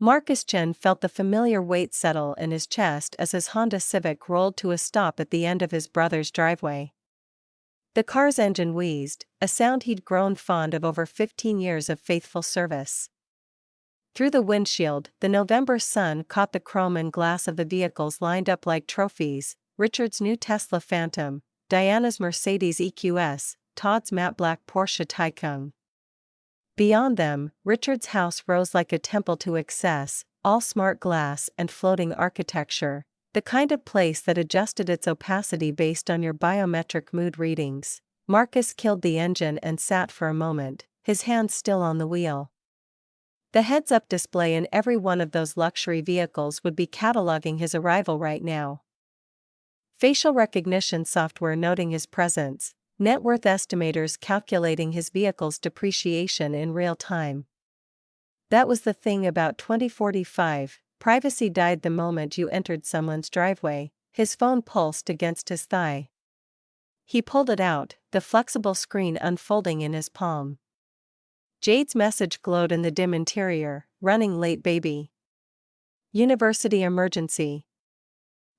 Marcus Chen felt the familiar weight settle in his chest as his Honda Civic rolled to a stop at the end of his brother's driveway. The car's engine wheezed, a sound he'd grown fond of over 15 years of faithful service. Through the windshield, the November sun caught the chrome and glass of the vehicles lined up like trophies: Richard's new Tesla Phantom, Diana's Mercedes EQS, Todd's matte black Porsche Taycan. Beyond them, Richard's house rose like a temple to excess, all smart glass and floating architecture, the kind of place that adjusted its opacity based on your biometric mood readings. Marcus killed the engine and sat for a moment, his hands still on the wheel. The heads-up display in every one of those luxury vehicles would be cataloging his arrival right now. Facial recognition software noting his presence, net worth estimators calculating his vehicle's depreciation in real time. That was the thing about 2045, privacy died the moment you entered someone's driveway. His phone pulsed against his thigh. He pulled it out, the flexible screen unfolding in his palm. Jade's message glowed in the dim interior: running late baby. University emergency.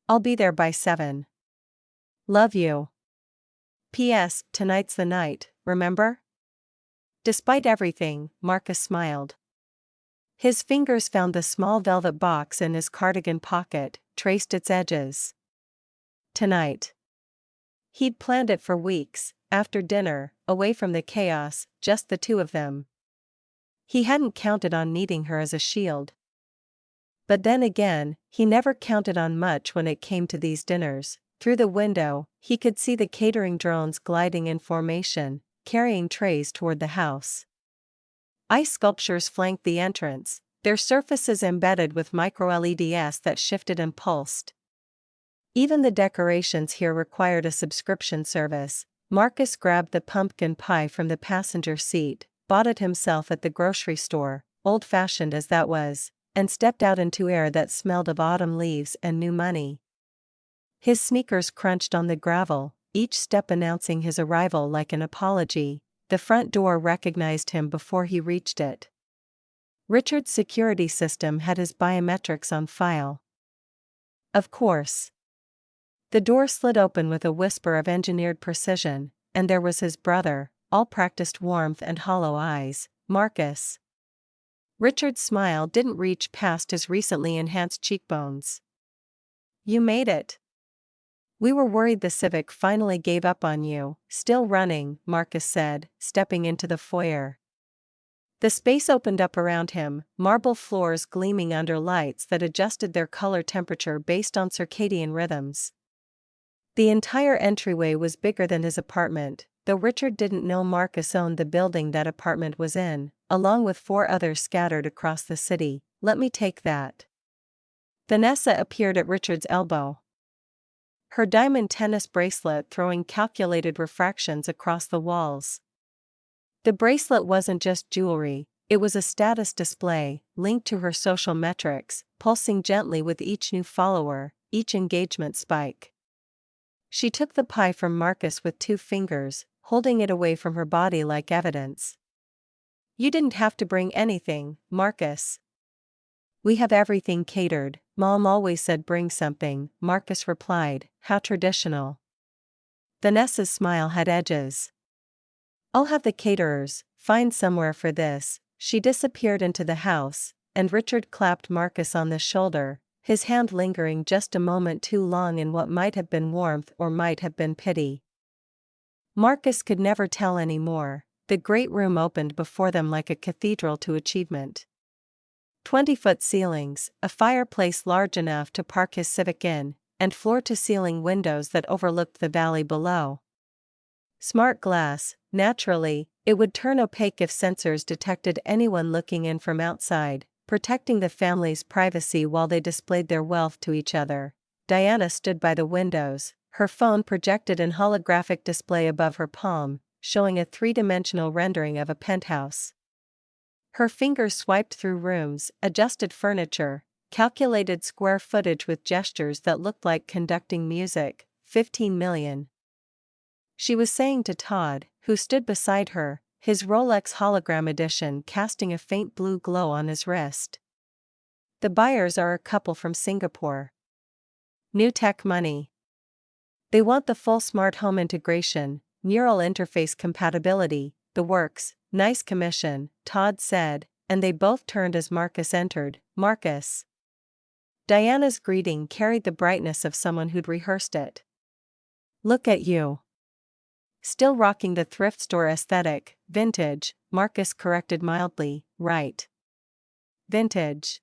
I'll be there by 7. Love you. P.S. Tonight's the night, remember? Despite everything, Marcus smiled. His fingers found the small velvet box in his cardigan pocket, traced its edges. Tonight. He'd planned it for weeks, after dinner, away from the chaos, just the two of them. He hadn't counted on needing her as a shield. But then again, he never counted on much when it came to these dinners. Through the window, he could see the catering drones gliding in formation, carrying trays toward the house. Ice sculptures flanked the entrance, their surfaces embedded with micro-LEDs that shifted and pulsed. Even the decorations here required a subscription service. Marcus grabbed the pumpkin pie from the passenger seat, bought it himself at the grocery store, old-fashioned as that was, and stepped out into air that smelled of autumn leaves and new money. His sneakers crunched on the gravel, each step announcing his arrival like an apology. The front door recognized him before he reached it. Richard's security system had his biometrics on file. Of course. The door slid open with a whisper of engineered precision, and there was his brother, all practiced warmth and hollow eyes. Marcus. Richard's smile didn't reach past his recently enhanced cheekbones. You made it. We were worried the Civic finally gave up on you. Still running, Marcus said, stepping into the foyer. The space opened up around him, marble floors gleaming under lights that adjusted their color temperature based on circadian rhythms. The entire entryway was bigger than his apartment, though Richard didn't know Marcus owned the building that apartment was in, along with 4 others scattered across the city. Let me take that. Vanessa appeared at Richard's elbow. Her diamond tennis bracelet throwing calculated refractions across the walls. The bracelet wasn't just jewelry, it was a status display, linked to her social metrics, pulsing gently with each new follower, each engagement spike. She took the pie from Marcus with 2 fingers, holding it away from her body like evidence. You didn't have to bring anything, Marcus. We have everything catered. Mom always said bring something, Marcus replied. How traditional. Vanessa's smile had edges. I'll have the caterers find somewhere for this. She disappeared into the house, and Richard clapped Marcus on the shoulder, his hand lingering just a moment too long in what might have been warmth or might have been pity. Marcus could never tell any more. The great room opened before them like a cathedral to achievement. 20-foot ceilings, a fireplace large enough to park his Civic in, and floor-to-ceiling windows that overlooked the valley below. Smart glass, naturally, it would turn opaque if sensors detected anyone looking in from outside, protecting the family's privacy while they displayed their wealth to each other. Diana stood by the windows, her phone projected in holographic display above her palm, showing a 3-dimensional rendering of a penthouse. Her fingers swiped through rooms, adjusted furniture, calculated square footage with gestures that looked like conducting music. 15 million. She was saying to Todd, who stood beside her, his Rolex hologram edition casting a faint blue glow on his wrist. The buyers are a couple from Singapore. New tech money. They want the full smart home integration, neural interface compatibility, the works, nice commission, Todd said, and they both turned as Marcus entered. Marcus. Diana's greeting carried the brightness of someone who'd rehearsed it. Look at you. Still rocking the thrift store aesthetic, vintage, Marcus corrected mildly, right. Vintage.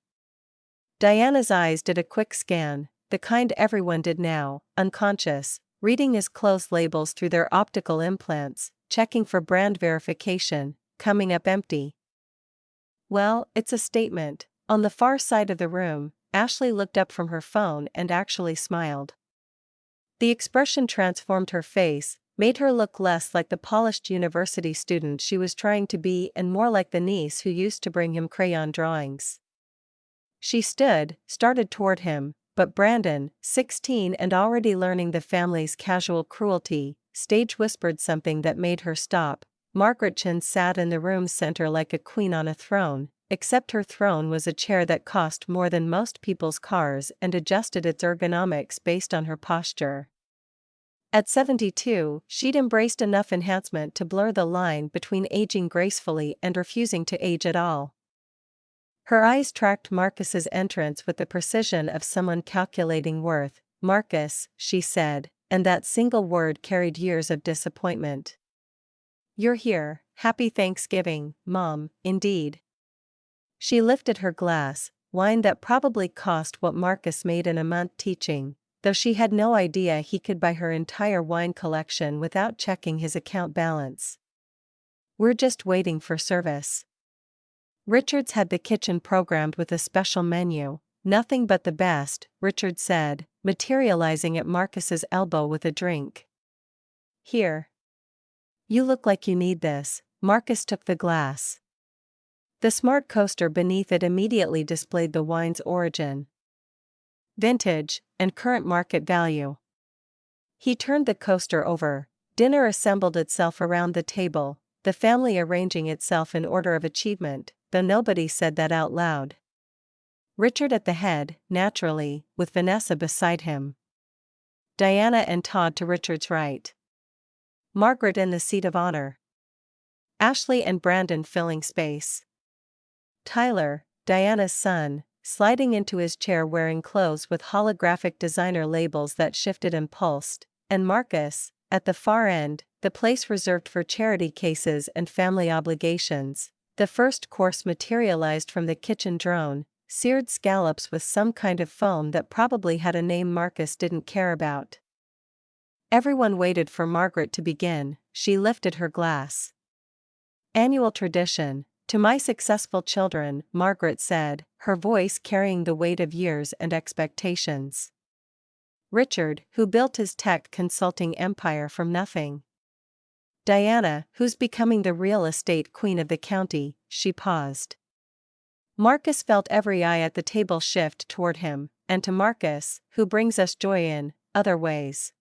Diana's eyes did a quick scan, the kind everyone did now, unconscious, reading his clothes labels through their optical implants, checking for brand verification, coming up empty. Well, it's a statement. On the far side of the room, Ashley looked up from her phone and actually smiled. The expression transformed her face, made her look less like the polished university student she was trying to be and more like the niece who used to bring him crayon drawings. She started toward him, but Brandon, 16 and already learning the family's casual cruelty, stage whispered something that made her stop. Margaret Chin sat in the room's center like a queen on a throne, except her throne was a chair that cost more than most people's cars and adjusted its ergonomics based on her posture. At 72, she'd embraced enough enhancement to blur the line between aging gracefully and refusing to age at all. Her eyes tracked Marcus's entrance with the precision of someone calculating worth. Marcus, she said, and that single word carried years of disappointment. You're here, happy Thanksgiving, Mom, indeed. She lifted her glass, wine that probably cost what Marcus made in a month teaching, though she had no idea he could buy her entire wine collection without checking his account balance. We're just waiting for service. Richards had the kitchen programmed with a special menu, nothing but the best, Richard said, materializing at Marcus's elbow with a drink. Here. You look like you need this. Marcus took the glass. The smart coaster beneath it immediately displayed the wine's origin, vintage, and current market value. He turned the coaster over. Dinner assembled itself around the table, the family arranging itself in order of achievement, though nobody said that out loud. Richard at the head, naturally, with Vanessa beside him. Diana and Todd to Richard's right. Margaret in the seat of honor. Ashley and Brandon filling space. Tyler, Diana's son, sliding into his chair wearing clothes with holographic designer labels that shifted and pulsed, and Marcus, at the far end, the place reserved for charity cases and family obligations. The first course materialized from the kitchen drone, seared scallops with some kind of foam that probably had a name Marcus didn't care about. Everyone waited for Margaret to begin. She lifted her glass. Annual tradition. To my successful children, Margaret said, her voice carrying the weight of years and expectations. Richard, who built his tech consulting empire from nothing. Diana, who's becoming the real estate queen of the county. She paused. Marcus felt every eye at the table shift toward him, and to Marcus, who brings us joy in other ways.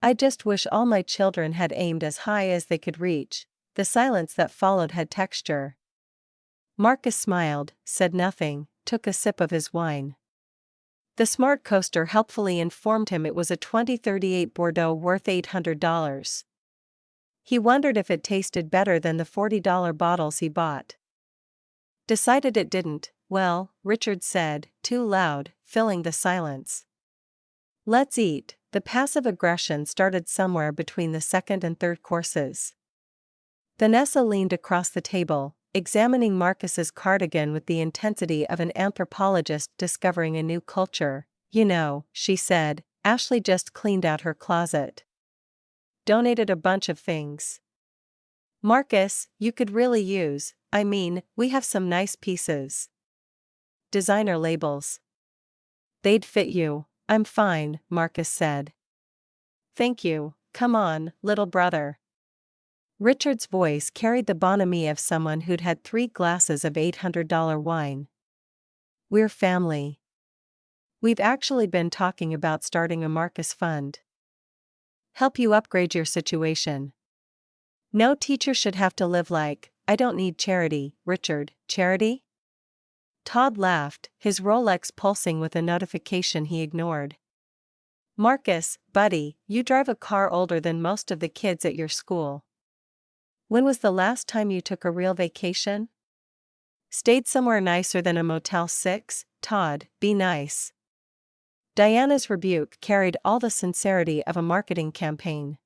I just wish all my children had aimed as high as they could reach. The silence that followed had texture. Marcus smiled, said nothing, took a sip of his wine. The smart coaster helpfully informed him it was a 2038 Bordeaux worth $800. He wondered if it tasted better than the $40 bottles he bought. Decided it didn't. Well, Richard said, too loud, filling the silence. Let's eat. The passive aggression started somewhere between the second and third courses. Vanessa leaned across the table, examining Marcus's cardigan with the intensity of an anthropologist discovering a new culture. You know, she said, Ashley just cleaned out her closet. Donated a bunch of things. Marcus, you could really use, we have some nice pieces. Designer labels. They'd fit you. I'm fine, Marcus said. Thank you, come on, little brother. Richard's voice carried the bonhomie of someone who'd had 3 glasses of $800 wine. We're family. We've actually been talking about starting a Marcus fund. Help you upgrade your situation. No teacher should have to live like, I don't need charity. Richard, charity? Todd laughed, his Rolex pulsing with a notification he ignored. Marcus, buddy, you drive a car older than most of the kids at your school. When was the last time you took a real vacation? Stayed somewhere nicer than a Motel 6? Todd, be nice. Diana's rebuke carried all the sincerity of a marketing campaign.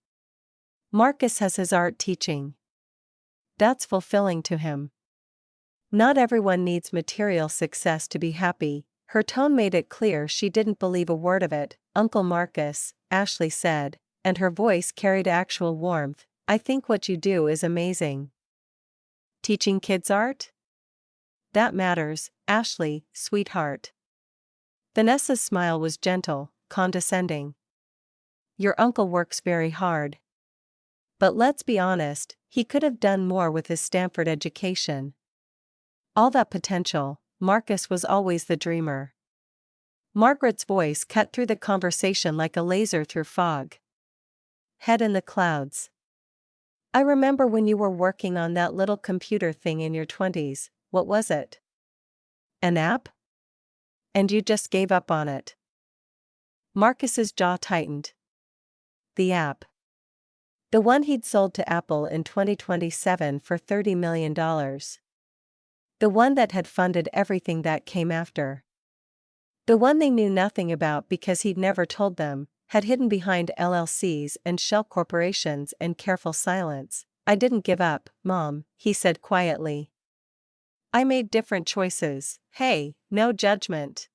Marcus has his art teaching. That's fulfilling to him. Not everyone needs material success to be happy. Her tone made it clear she didn't believe a word of it. Uncle Marcus, Ashley said, and her voice carried actual warmth. I think what you do is amazing. Teaching kids art? That matters, Ashley, sweetheart. Vanessa's smile was gentle, condescending. Your uncle works very hard. But let's be honest, he could have done more with his Stanford education. All that potential, Marcus was always the dreamer. Margaret's voice cut through the conversation like a laser through fog. Head in the clouds. I remember when you were working on that little computer thing in your 20s, what was it? An app? And you just gave up on it. Marcus's jaw tightened. The app. The one he'd sold to Apple in 2027 for $30 million. The one that had funded everything that came after. The one they knew nothing about because he'd never told them, had hidden behind LLCs and shell corporations and careful silence. I didn't give up, Mom, he said quietly. I made different choices. Hey, no judgment.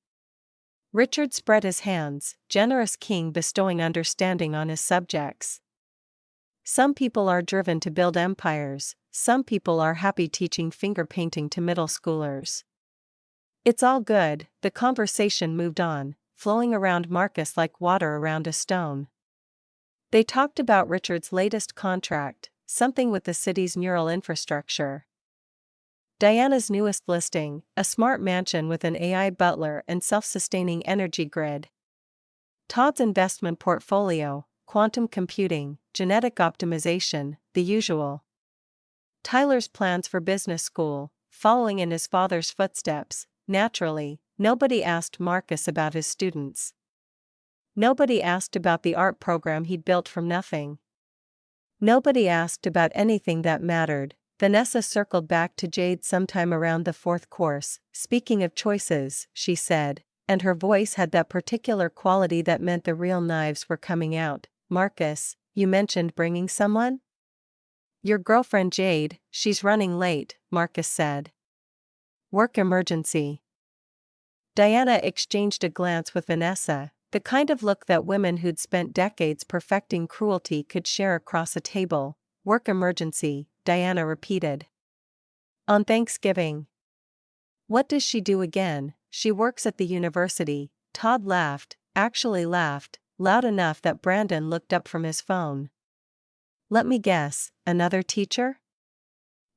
Richard spread his hands, generous king bestowing understanding on his subjects. Some people are driven to build empires, some people are happy teaching finger painting to middle schoolers. It's all good. The conversation moved on, flowing around Marcus like water around a stone. They talked about Richard's latest contract, something with the city's neural infrastructure. Diana's newest listing, a smart mansion with an AI butler and self-sustaining energy grid. Todd's investment portfolio, quantum computing, genetic optimization, the usual. Tyler's plans for business school, following in his father's footsteps. Naturally, nobody asked Marcus about his students. Nobody asked about the art program he'd built from nothing. Nobody asked about anything that mattered. Vanessa circled back to Jade sometime around the fourth course. Speaking of choices, she said, and her voice had that particular quality that meant the real knives were coming out. Marcus, you mentioned bringing someone? Your girlfriend Jade, she's running late, Marcus said. Work emergency. Diana exchanged a glance with Vanessa, the kind of look that women who'd spent decades perfecting cruelty could share across a table. Work emergency, Diana repeated. On Thanksgiving. What does she do again? She works at the university. Todd laughed, actually laughed, loud enough that Brandon looked up from his phone. Let me guess, another teacher?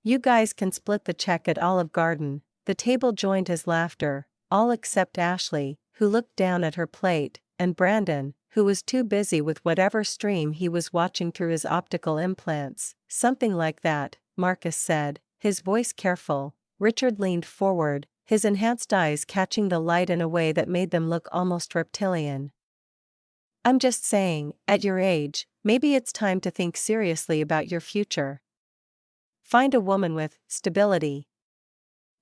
You guys can split the check at Olive Garden. The table joined his laughter, all except Ashley, who looked down at her plate, and Brandon, who was too busy with whatever stream he was watching through his optical implants. Something like that, Marcus said, his voice careful. Richard leaned forward, his enhanced eyes catching the light in a way that made them look almost reptilian. I'm just saying, at your age, maybe it's time to think seriously about your future. Find a woman with stability.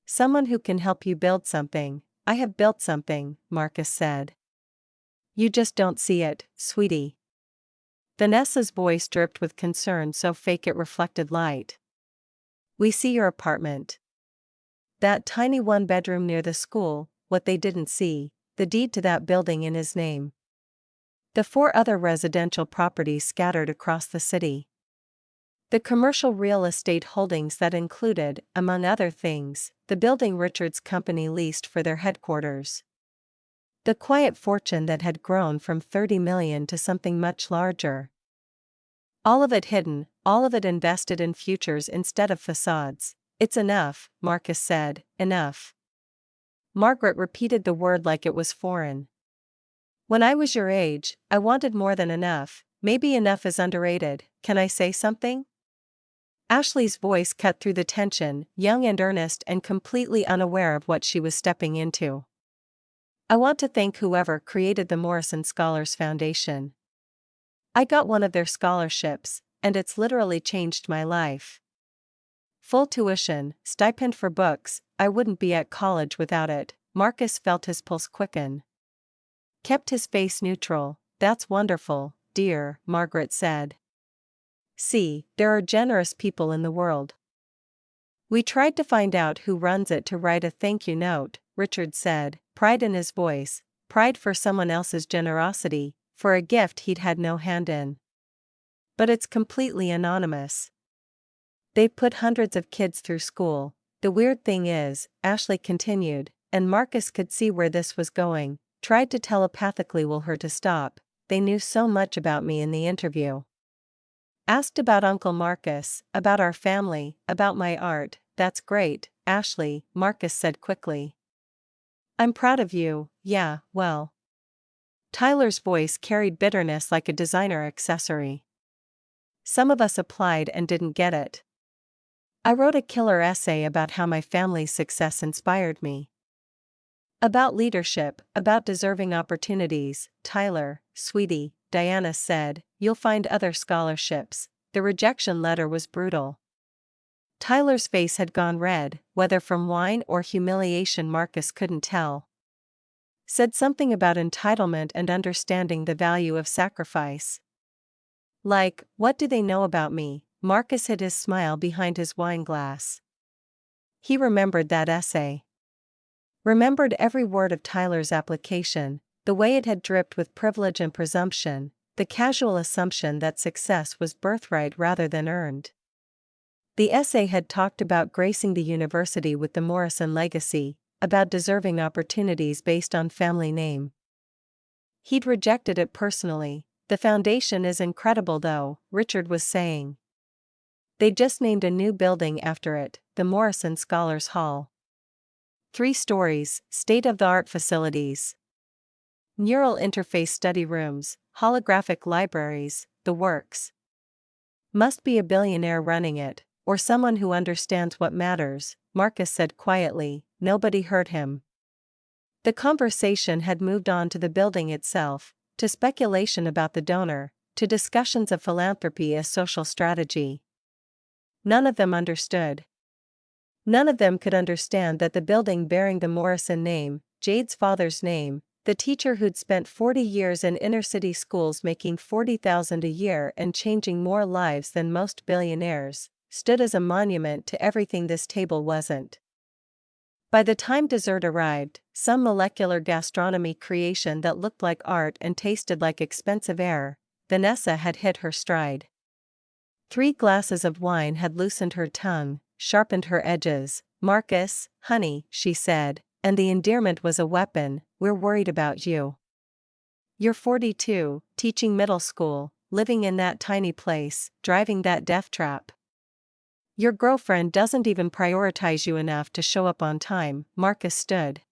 Someone who can help you build something. I have built something, Marcus said. You just don't see it, sweetie. Vanessa's voice dripped with concern so fake it reflected light. We see your apartment. That tiny one-bedroom near the school, what they didn't see, the deed to that building in his name. The 4 other residential properties scattered across the city. The commercial real estate holdings that included, among other things, the building Richard's company leased for their headquarters. The quiet fortune that had grown from $30 million to something much larger. All of it hidden, all of it invested in futures instead of facades. It's enough, Marcus said, enough. Margaret repeated the word like it was foreign. When I was your age, I wanted more than enough. Maybe enough is underrated. Can I say something? Ashley's voice cut through the tension, young and earnest and completely unaware of what she was stepping into. I want to thank whoever created the Morrison Scholars Foundation. I got one of their scholarships, and it's literally changed my life. Full tuition, stipend for books, I wouldn't be at college without it. Marcus felt his pulse quicken. Kept his face neutral. That's wonderful, dear, Margaret said. See, there are generous people in the world. We tried to find out who runs it to write a thank you note, Richard said, pride in his voice, pride for someone else's generosity, for a gift he'd had no hand in. But it's completely anonymous. They've put hundreds of kids through school. The weird thing is, Ashley continued, and Marcus could see where this was going, tried to telepathically will her to stop. They knew so much about me in the interview. Asked about Uncle Marcus, about our family, about my art. That's great, Ashley, Marcus said quickly. I'm proud of you, yeah, well. Tyler's voice carried bitterness like a designer accessory. Some of us applied and didn't get it. I wrote a killer essay about how my family's success inspired me. About leadership, about deserving opportunities, Tyler, sweetie, Diana said, you'll find other scholarships. The rejection letter was brutal. Tyler's face had gone red, whether from wine or humiliation Marcus couldn't tell. Said something about entitlement and understanding the value of sacrifice. Like, what do they know about me? Marcus hid his smile behind his wine glass. He remembered that essay. Remembered every word of Tyler's application, the way it had dripped with privilege and presumption, the casual assumption that success was birthright rather than earned. The essay had talked about gracing the university with the Morrison legacy, about deserving opportunities based on family name. He'd rejected it personally. The foundation is incredible though, Richard was saying. They just named a new building after it, the Morrison Scholars Hall. 3 stories, state-of-the-art facilities. Neural interface study rooms, holographic libraries, the works. Must be a billionaire running it, or someone who understands what matters, Marcus said quietly. Nobody heard him. The conversation had moved on to the building itself, to speculation about the donor, to discussions of philanthropy as social strategy. None of them understood. None of them could understand that the building bearing the Morrison name, Jade's father's name, the teacher who'd spent 40 years in inner-city schools making $40,000 a year and changing more lives than most billionaires, stood as a monument to everything this table wasn't. By the time dessert arrived, some molecular gastronomy creation that looked like art and tasted like expensive air, Vanessa had hit her stride. 3 glasses of wine had loosened her tongue, sharpened her edges. Marcus, honey, she said, and the endearment was a weapon, we're worried about you. You're 42, teaching middle school, living in that tiny place, driving that death trap. Your girlfriend doesn't even prioritize you enough to show up on time. Marcus stood.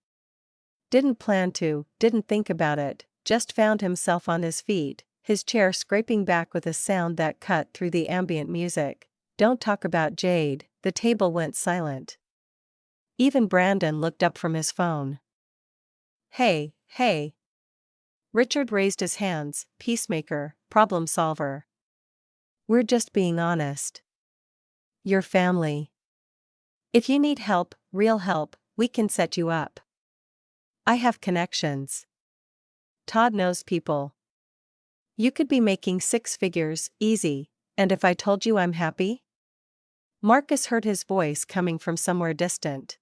Didn't plan to, didn't think about it, just found himself on his feet, his chair scraping back with a sound that cut through the ambient music. Don't talk about Jade. The table went silent. Even Brandon looked up from his phone. Hey, hey. Richard raised his hands, peacemaker, problem solver. We're just being honest. Your family. If you need help, real help, we can set you up. I have connections. Todd knows people. You could be making 6 figures, easy, and if I told you I'm happy? Marcus heard his voice coming from somewhere distant.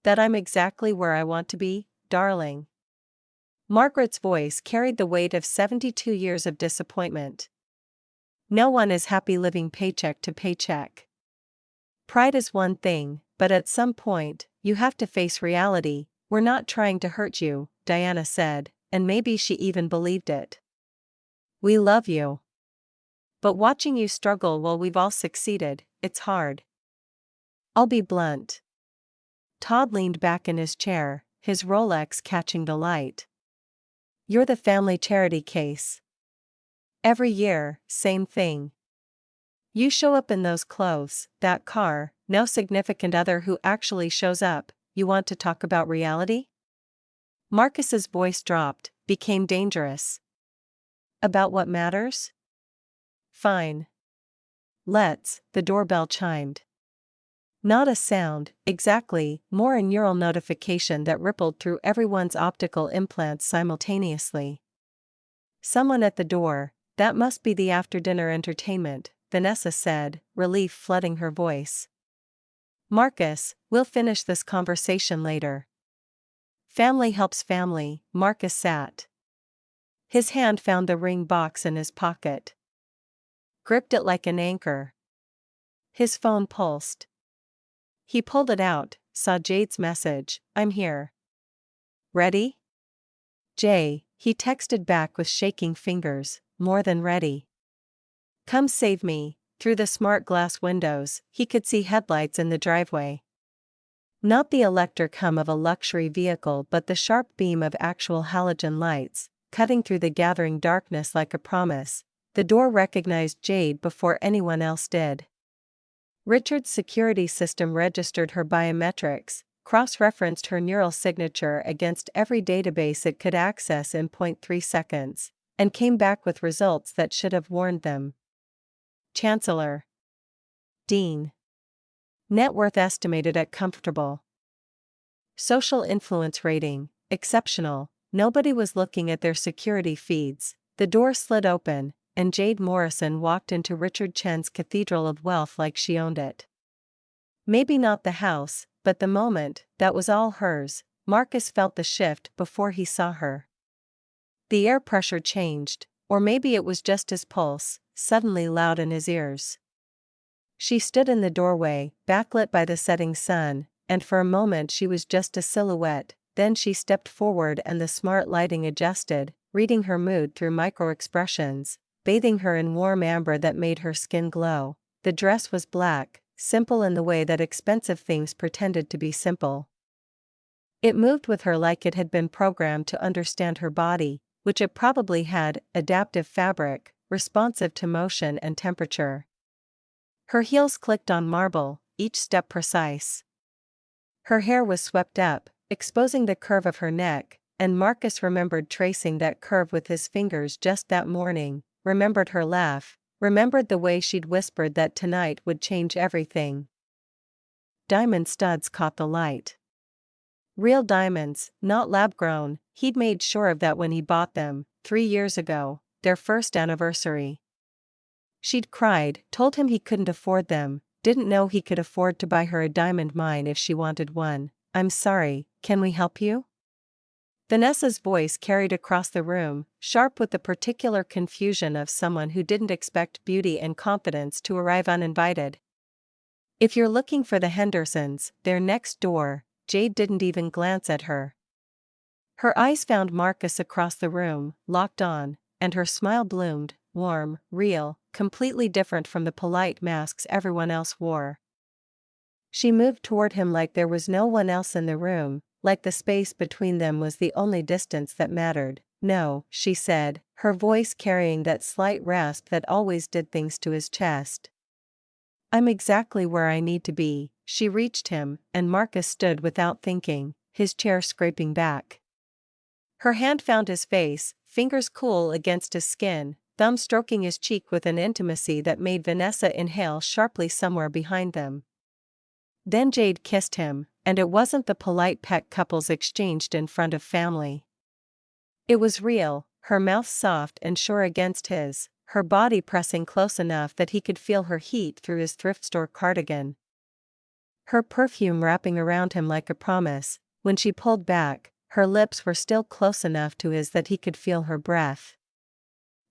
That I'm exactly where I want to be, darling. Margaret's voice carried the weight of 72 years of disappointment. No one is happy living paycheck to paycheck. Pride is one thing, but at some point, you have to face reality. We're not trying to hurt you, Diana said, and maybe she even believed it. We love you. But watching you struggle while we've all succeeded, it's hard. I'll be blunt. Todd leaned back in his chair, his Rolex catching the light. You're the family charity case. Every year, same thing. You show up in those clothes, that car, no significant other who actually shows up. You want to talk about reality? Marcus's voice dropped, became dangerous. About what matters? Fine. Let's. The doorbell chimed. Not a sound, exactly, more a neural notification that rippled through everyone's optical implants simultaneously. Someone at the door. That must be the after-dinner entertainment, Vanessa said, relief flooding her voice. Marcus, we'll finish this conversation later. Family helps family, Marcus sat. His hand found the ring box in his pocket. Gripped it like an anchor. His phone pulsed. He pulled it out, saw Jade's message, I'm here. Ready? Jay, he texted back with shaking fingers, more than ready. Come save me. Through the smart glass windows, he could see headlights in the driveway. Not the electric hum of a luxury vehicle but the sharp beam of actual halogen lights, cutting through the gathering darkness like a promise. The door recognized Jade before anyone else did. Richard's security system registered her biometrics, cross-referenced her neural signature against every database it could access in 0.3 seconds, and came back with results that should have warned them. Chancellor. Dean. Net worth estimated at comfortable. Social influence rating, exceptional. Nobody was looking at their security feeds. The door slid open, and Jade Morrison walked into Richard Chen's cathedral of wealth like she owned it. Maybe not the house, but the moment, that was all hers. Marcus felt the shift before he saw her. The air pressure changed, or maybe it was just his pulse, suddenly loud in his ears. She stood in the doorway, backlit by the setting sun, and for a moment she was just a silhouette. Then she stepped forward and the smart lighting adjusted, reading her mood through micro-expressions, bathing her in warm amber that made her skin glow. The dress was black, simple in the way that expensive things pretended to be simple. It moved with her like it had been programmed to understand her body, which it probably had, adaptive fabric, responsive to motion and temperature. Her heels clicked on marble, each step precise. Her hair was swept up, exposing the curve of her neck, and Marcus remembered tracing that curve with his fingers just that morning, remembered her laugh, remembered the way she'd whispered that tonight would change everything. Diamond studs caught the light. Real diamonds, not lab-grown. He'd made sure of that when he bought them, 3 years ago, their first anniversary. She'd cried, told him he couldn't afford them, didn't know he could afford to buy her a diamond mine if she wanted one. I'm sorry, can we help you? Vanessa's voice carried across the room, sharp with the particular confusion of someone who didn't expect beauty and confidence to arrive uninvited. If you're looking for the Hendersons, they're next door. Jade didn't even glance at her. Her eyes found Marcus across the room, locked on, and her smile bloomed, warm, real, completely different from the polite masks everyone else wore. She moved toward him like there was no one else in the room, like the space between them was the only distance that mattered. No, she said, her voice carrying that slight rasp that always did things to his chest. I'm exactly where I need to be. She reached him, and Marcus stood without thinking, his chair scraping back. Her hand found his face, fingers cool against his skin, thumb stroking his cheek with an intimacy that made Vanessa inhale sharply somewhere behind them. Then Jade kissed him, and it wasn't the polite peck couples exchanged in front of family. It was real, her mouth soft and sure against his, her body pressing close enough that he could feel her heat through his thrift store cardigan. Her perfume wrapping around him like a promise. When she pulled back, her lips were still close enough to his that he could feel her breath.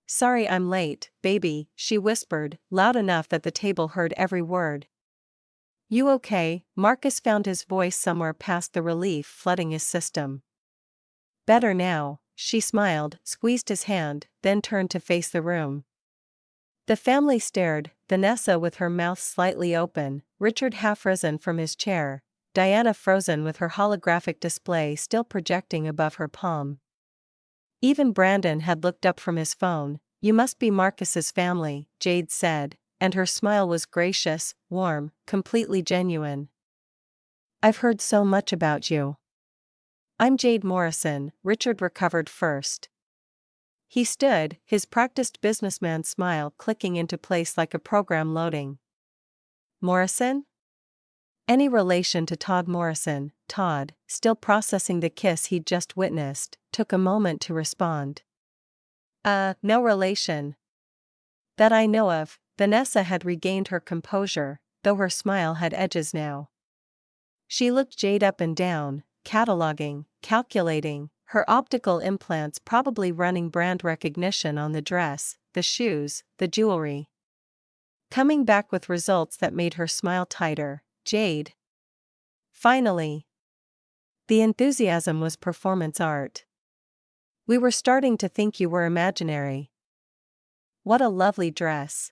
Sorry I'm late, baby, she whispered, loud enough that the table heard every word. You okay? Marcus found his voice somewhere past the relief flooding his system. Better now, she smiled, squeezed his hand, then turned to face the room. The family stared, Vanessa with her mouth slightly open, Richard half risen from his chair, Diana frozen with her holographic display still projecting above her palm. Even Brandon had looked up from his phone. You must be Marcus's family, Jade said, and her smile was gracious, warm, completely genuine. "I've heard so much about you." "I'm Jade Morrison," Richard recovered first. He stood, his practiced businessman smile clicking into place like a program loading. "Morrison?" Any relation to Todd Morrison? Todd, still processing the kiss he'd just witnessed, took a moment to respond. No relation. That I know of." Vanessa had regained her composure, though her smile had edges now. She looked Jade up and down, cataloging, calculating, her optical implants probably running brand recognition on the dress, the shoes, the jewelry. Coming back with results that made her smile tighter. "Jade." Finally. The enthusiasm was performance art. "We were starting to think you were imaginary." "What a lovely dress."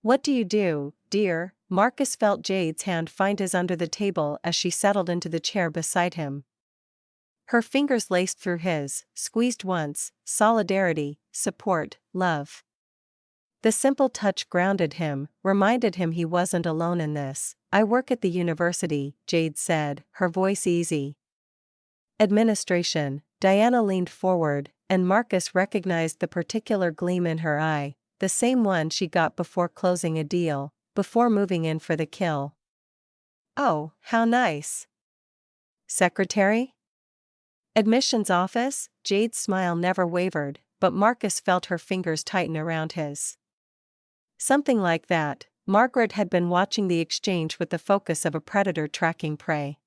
"What do you do, dear?" Marcus felt Jade's hand find his under the table as she settled into the chair beside him. Her fingers laced through his, squeezed once, solidarity, support, love. The simple touch grounded him, reminded him he wasn't alone in this. "I work at the university," Jade said, her voice easy. "Administration." Diana leaned forward, and Marcus recognized the particular gleam in her eye, the same one she got before closing a deal, before moving in for the kill. "Oh, how nice." "Secretary?" "Admissions office?" Jade's smile never wavered, but Marcus felt her fingers tighten around his. "Something like that." Margaret had been watching the exchange with the focus of a predator tracking prey.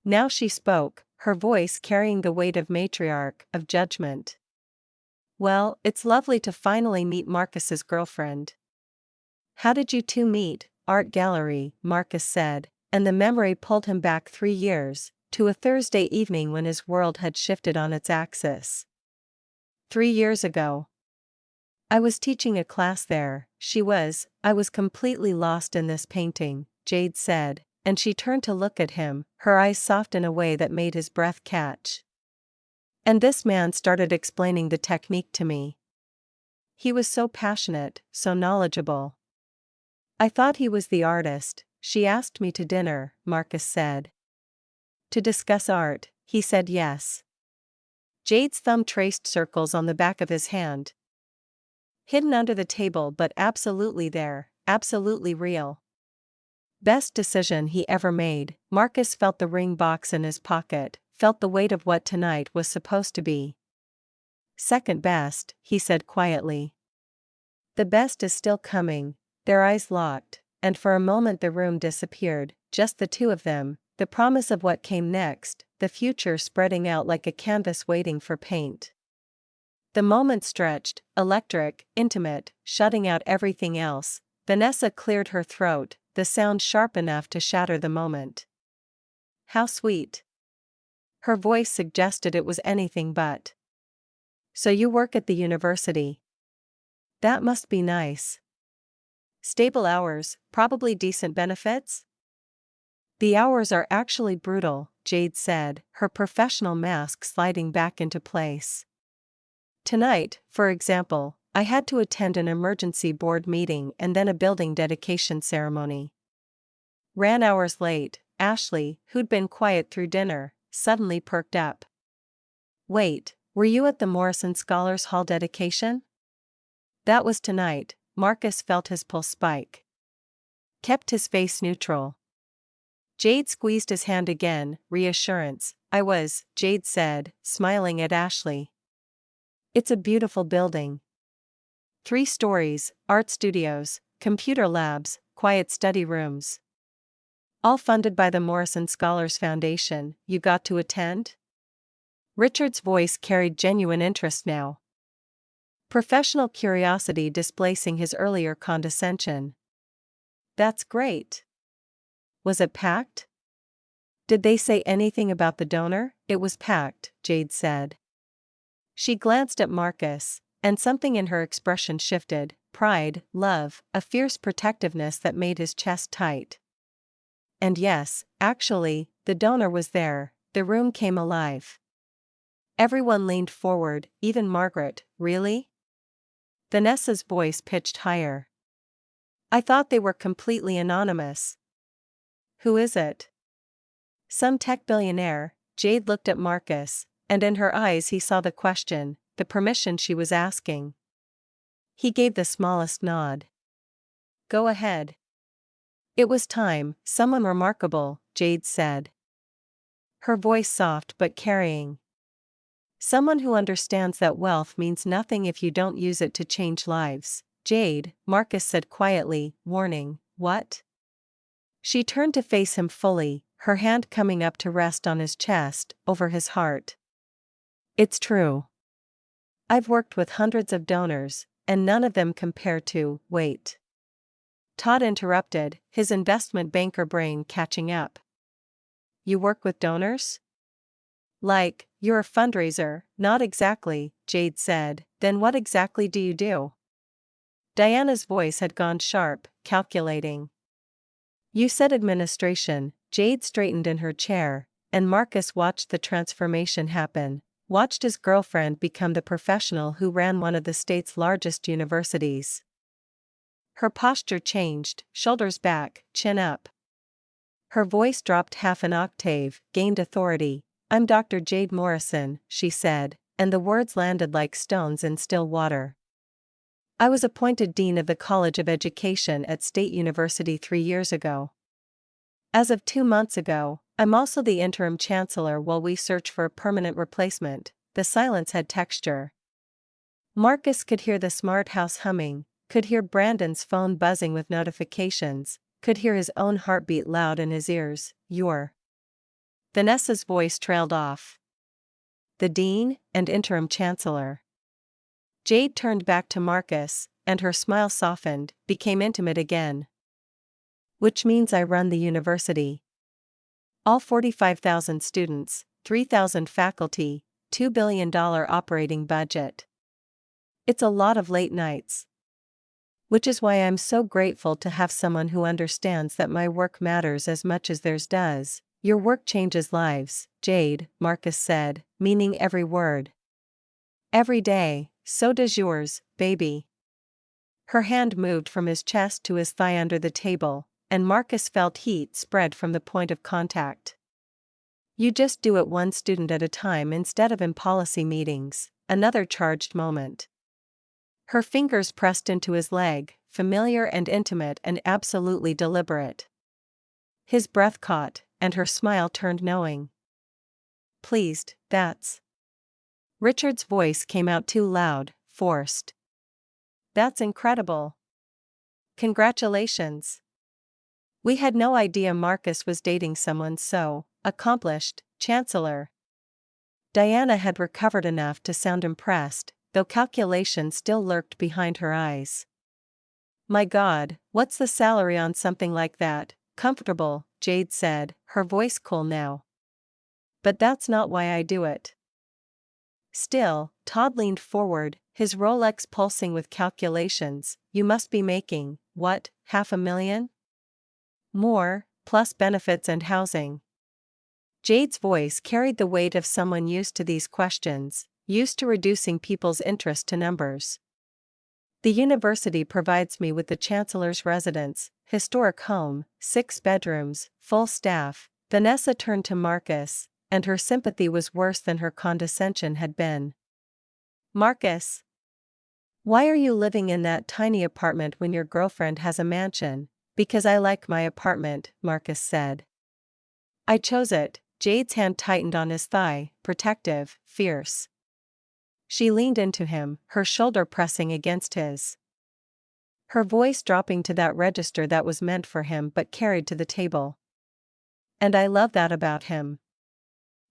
Now she spoke, her voice carrying the weight of matriarch, of judgment. "Well, it's lovely to finally meet Marcus's girlfriend." "How did you two meet?" "Art gallery," Marcus said, and the memory pulled him back 3 years, to a Thursday evening when his world had shifted on its axis. 3 years ago. "I was teaching a class there." I was completely lost in this painting," Jade said, and she turned to look at him, her eyes soft in a way that made his breath catch. "And this man started explaining the technique to me. He was so passionate, so knowledgeable. I thought he was the artist." "She asked me to dinner," Marcus said. "To discuss art?" He said yes. Jade's thumb traced circles on the back of his hand. "Hidden under the table but absolutely there, absolutely real." Best decision he ever made. Marcus felt the ring box in his pocket, felt the weight of what tonight was supposed to be. "Second best," he said quietly. "The best is still coming." Their eyes locked, and for a moment the room disappeared, just the two of them, the promise of what came next, the future spreading out like a canvas waiting for paint. The moment stretched, electric, intimate, shutting out everything else. Vanessa cleared her throat, the sound sharp enough to shatter the moment. "How sweet." Her voice suggested it was anything but. "So you work at the university. That must be nice. Stable hours, probably decent benefits?" "The hours are actually brutal," Jade said, her professional mask sliding back into place. "Tonight, for example, I had to attend an emergency board meeting and then a building dedication ceremony. Ran hours late." Ashley, who'd been quiet through dinner, suddenly perked up. "Wait, were you at the Morrison Scholars Hall dedication?" "That was tonight." Marcus felt his pulse spike. Kept his face neutral. Jade squeezed his hand again, reassurance. "I was," Jade said, smiling at Ashley. "It's a beautiful building. 3 stories, art studios, computer labs, quiet study rooms. All funded by the Morrison Scholars Foundation. You got to attend?" Richard's voice carried genuine interest now. Professional curiosity displacing his earlier condescension. "That's great. Was it packed?" "Did they say anything about the donor?" "It was packed," Jade said. She glanced at Marcus, and something in her expression shifted, pride, love, a fierce protectiveness that made his chest tight. "And yes, actually, the donor was there." The room came alive. Everyone leaned forward, even Margaret. "Really?" Vanessa's voice pitched higher. I thought they were completely anonymous. Who is it? Some tech billionaire. Jade looked at Marcus, and in her eyes he saw the question, the permission she was asking. He gave the smallest nod. Go ahead. It was time, someone remarkable, Jade said. Her voice soft but carrying. Someone who understands that wealth means nothing if you don't use it to change lives. Jade, Marcus said quietly, warning, what? She turned to face him fully, her hand coming up to rest on his chest, over his heart. It's true. I've worked with hundreds of donors, and none of them compare to, wait. Todd interrupted, his investment banker brain catching up. You work with donors? Like, you're a fundraiser. Not exactly, Jade said. Then what exactly do you do? Diana's voice had gone sharp, calculating. You said administration. Jade straightened in her chair, and Marcus watched the transformation happen, watched his girlfriend become the professional who ran one of the state's largest universities. Her posture changed, shoulders back, chin up. Her voice dropped half an octave, gained authority. I'm Dr. Jade Morrison, she said, and the words landed like stones in still water. I was appointed Dean of the College of Education at State University 3 years ago. As of 2 months ago, I'm also the interim chancellor while we search for a permanent replacement. The silence had texture. Marcus could hear the smart house humming, could hear Brandon's phone buzzing with notifications, could hear his own heartbeat loud in his ears. You're. Vanessa's voice trailed off. The dean and interim chancellor. Jade turned back to Marcus, and her smile softened, became intimate again. Which means I run the university. All 45,000 students, 3,000 faculty, $2 billion operating budget. It's a lot of late nights. Which is why I'm so grateful to have someone who understands that my work matters as much as theirs does. Your work changes lives, Jade, Marcus said, meaning every word. Every day, so does yours, baby. Her hand moved from his chest to his thigh under the table, and Marcus felt heat spread from the point of contact. You just do it one student at a time instead of in policy meetings. Another charged moment. Her fingers pressed into his leg, familiar and intimate and absolutely deliberate. His breath caught, and her smile turned knowing. Pleased, that's. Richard's voice came out too loud, forced. That's incredible. Congratulations. We had no idea Marcus was dating someone so accomplished, Chancellor. Diana had recovered enough to sound impressed, though calculation still lurked behind her eyes. My God, what's the salary on something like that? Comfortable, Jade said, her voice cool now. But that's not why I do it. Still, Todd leaned forward, his Rolex pulsing with calculations. You must be making, what, $500,000? More, plus benefits and housing. Jade's voice carried the weight of someone used to these questions, used to reducing people's interest to numbers. The university provides me with the chancellor's residence, historic home, 6 bedrooms, full staff. Vanessa turned to Marcus, and her sympathy was worse than her condescension had been. Marcus. Why are you living in that tiny apartment when your girlfriend has a mansion? Because I like my apartment, Marcus said. I chose it. Jade's hand tightened on his thigh, protective, fierce. She leaned into him, her shoulder pressing against his. Her voice dropping to that register that was meant for him but carried to the table. And I love that about him.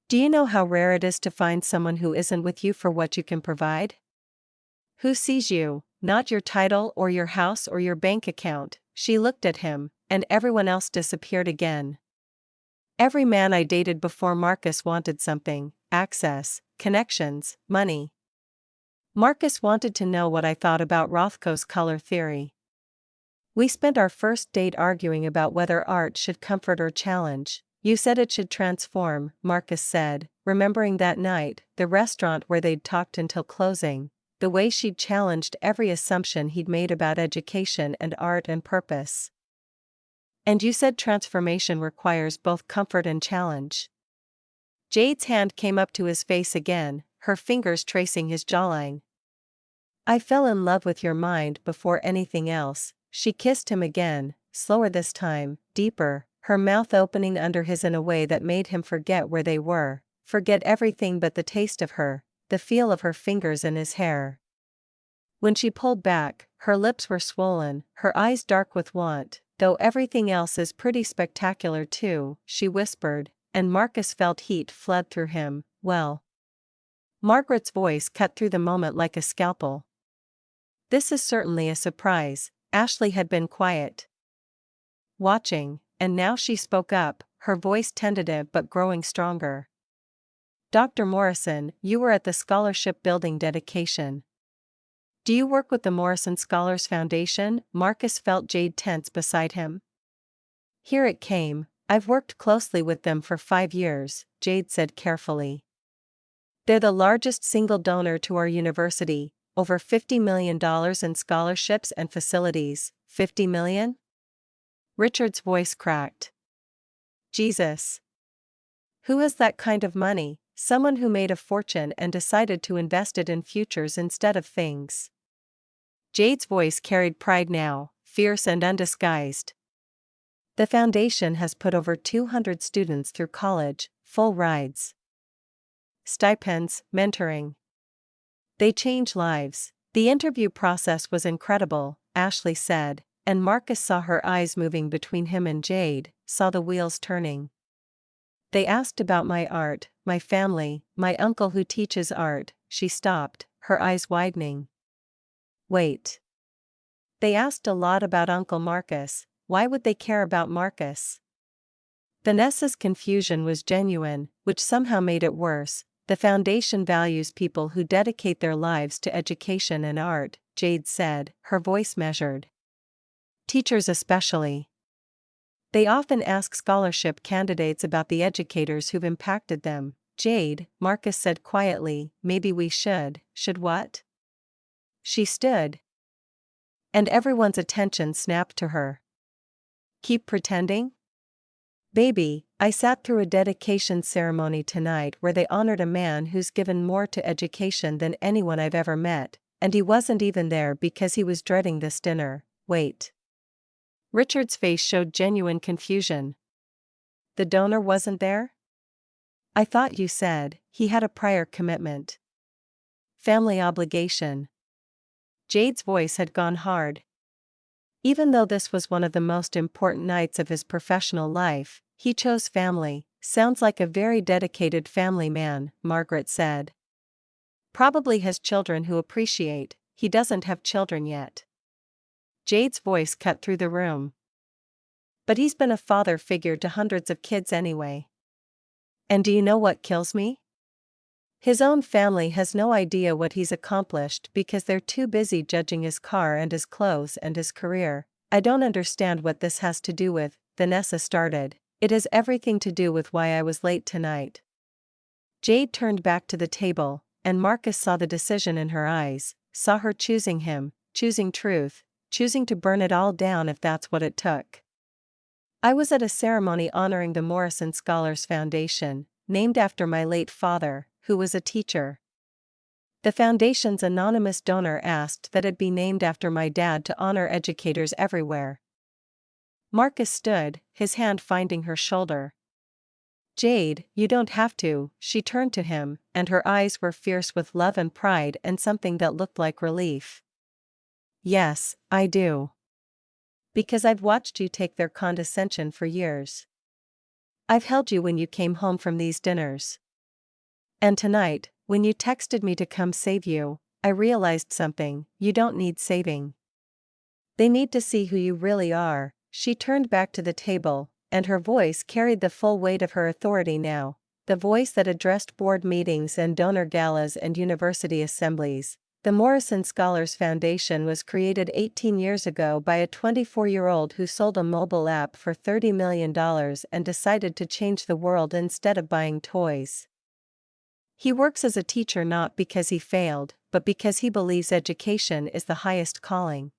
Do you know how rare it is to find someone who isn't with you for what you can provide? Who sees you, not your title or your house or your bank account? She looked at him, and everyone else disappeared again. Every man I dated before Marcus wanted something, access, connections, money. Marcus wanted to know what I thought about Rothko's color theory. We spent our first date arguing about whether art should comfort or challenge. You said it should transform, Marcus said, remembering that night, the restaurant where they'd talked until closing. the way she'd challenged every assumption he'd made about education and art and purpose. And you said transformation requires both comfort and challenge. Jade's hand came up to his face again, her fingers tracing his jawline. I fell in love with your mind before anything else. She kissed him again, slower this time, deeper, her mouth opening under his in a way that made him forget where they were, forget everything but the taste of her, the feel of her fingers in his hair. When she pulled back, her lips were swollen, her eyes dark with want. Though everything else is pretty spectacular too, she whispered, and Marcus felt heat flood through him. Well. Margaret's voice cut through the moment like a scalpel. This is certainly a surprise. Ashley had been quiet, watching, and now she spoke up, her voice tentative but growing stronger. Dr. Morrison, you were at the scholarship building dedication. Do you work with the Morrison Scholars Foundation? Marcus felt Jade tense beside him. Here it came. I've worked closely with them for 5 years, Jade said carefully. They're the largest single donor to our university, over $50 million in scholarships and facilities. $50 million? Richard's voice cracked. Jesus. Who has that kind of money? Someone who made a fortune and decided to invest it in futures instead of things. Jade's voice carried pride now, fierce and undisguised. The foundation has put over 200 students through college, full rides, stipends, mentoring. They change lives. The interview process was incredible, Ashley said, and Marcus saw her eyes moving between him and Jade, saw the wheels turning. They asked about my art, my family, my uncle who teaches art. She stopped, her eyes widening. Wait. They asked a lot about Uncle Marcus. Why would they care about Marcus? Vanessa's confusion was genuine, which somehow made it worse. The foundation values people who dedicate their lives to education and art, Jade said, her voice measured. Teachers especially. They often ask scholarship candidates about the educators who've impacted them. Jade, Marcus said quietly, maybe we should. Should what? She stood. And everyone's attention snapped to her. Keep pretending? Baby, I sat through a dedication ceremony tonight where they honored a man who's given more to education than anyone I've ever met, and he wasn't even there because he was dreading this dinner. Wait. Richard's face showed genuine confusion. The donor wasn't there? I thought you said he had a prior commitment. Family obligation. Jade's voice had gone hard. Even though this was one of the most important nights of his professional life, he chose family. Sounds like a very dedicated family man, Margaret said. Probably has children who appreciate. He doesn't have children yet. Jade's voice cut through the room. But he's been a father figure to hundreds of kids anyway. And do you know what kills me? His own family has no idea what he's accomplished because they're too busy judging his car and his clothes and his career. I don't understand what this has to do with, Vanessa started. It has everything to do with why I was late tonight. Jade turned back to the table, and Marcus saw the decision in her eyes, saw her choosing him, choosing truth, choosing to burn it all down if that's what it took. I was at a ceremony honoring the Morrison Scholars Foundation, named after my late father, who was a teacher. The foundation's anonymous donor asked that it be named after my dad to honor educators everywhere. Marcus stood, his hand finding her shoulder. Jade, you don't have to. She turned to him, and her eyes were fierce with love and pride and something that looked like relief. Yes, I do. Because I've watched you take their condescension for years. I've held you when you came home from these dinners. And tonight, when you texted me to come save you, I realized something. You don't need saving. They need to see who you really are. She turned back to the table, and her voice carried the full weight of her authority now, the voice that addressed board meetings and donor galas and university assemblies. The Morrison Scholars Foundation was created 18 years ago by a 24-year-old who sold a mobile app for $30 million and decided to change the world instead of buying toys. He works as a teacher not because he failed, but because he believes education is the highest calling.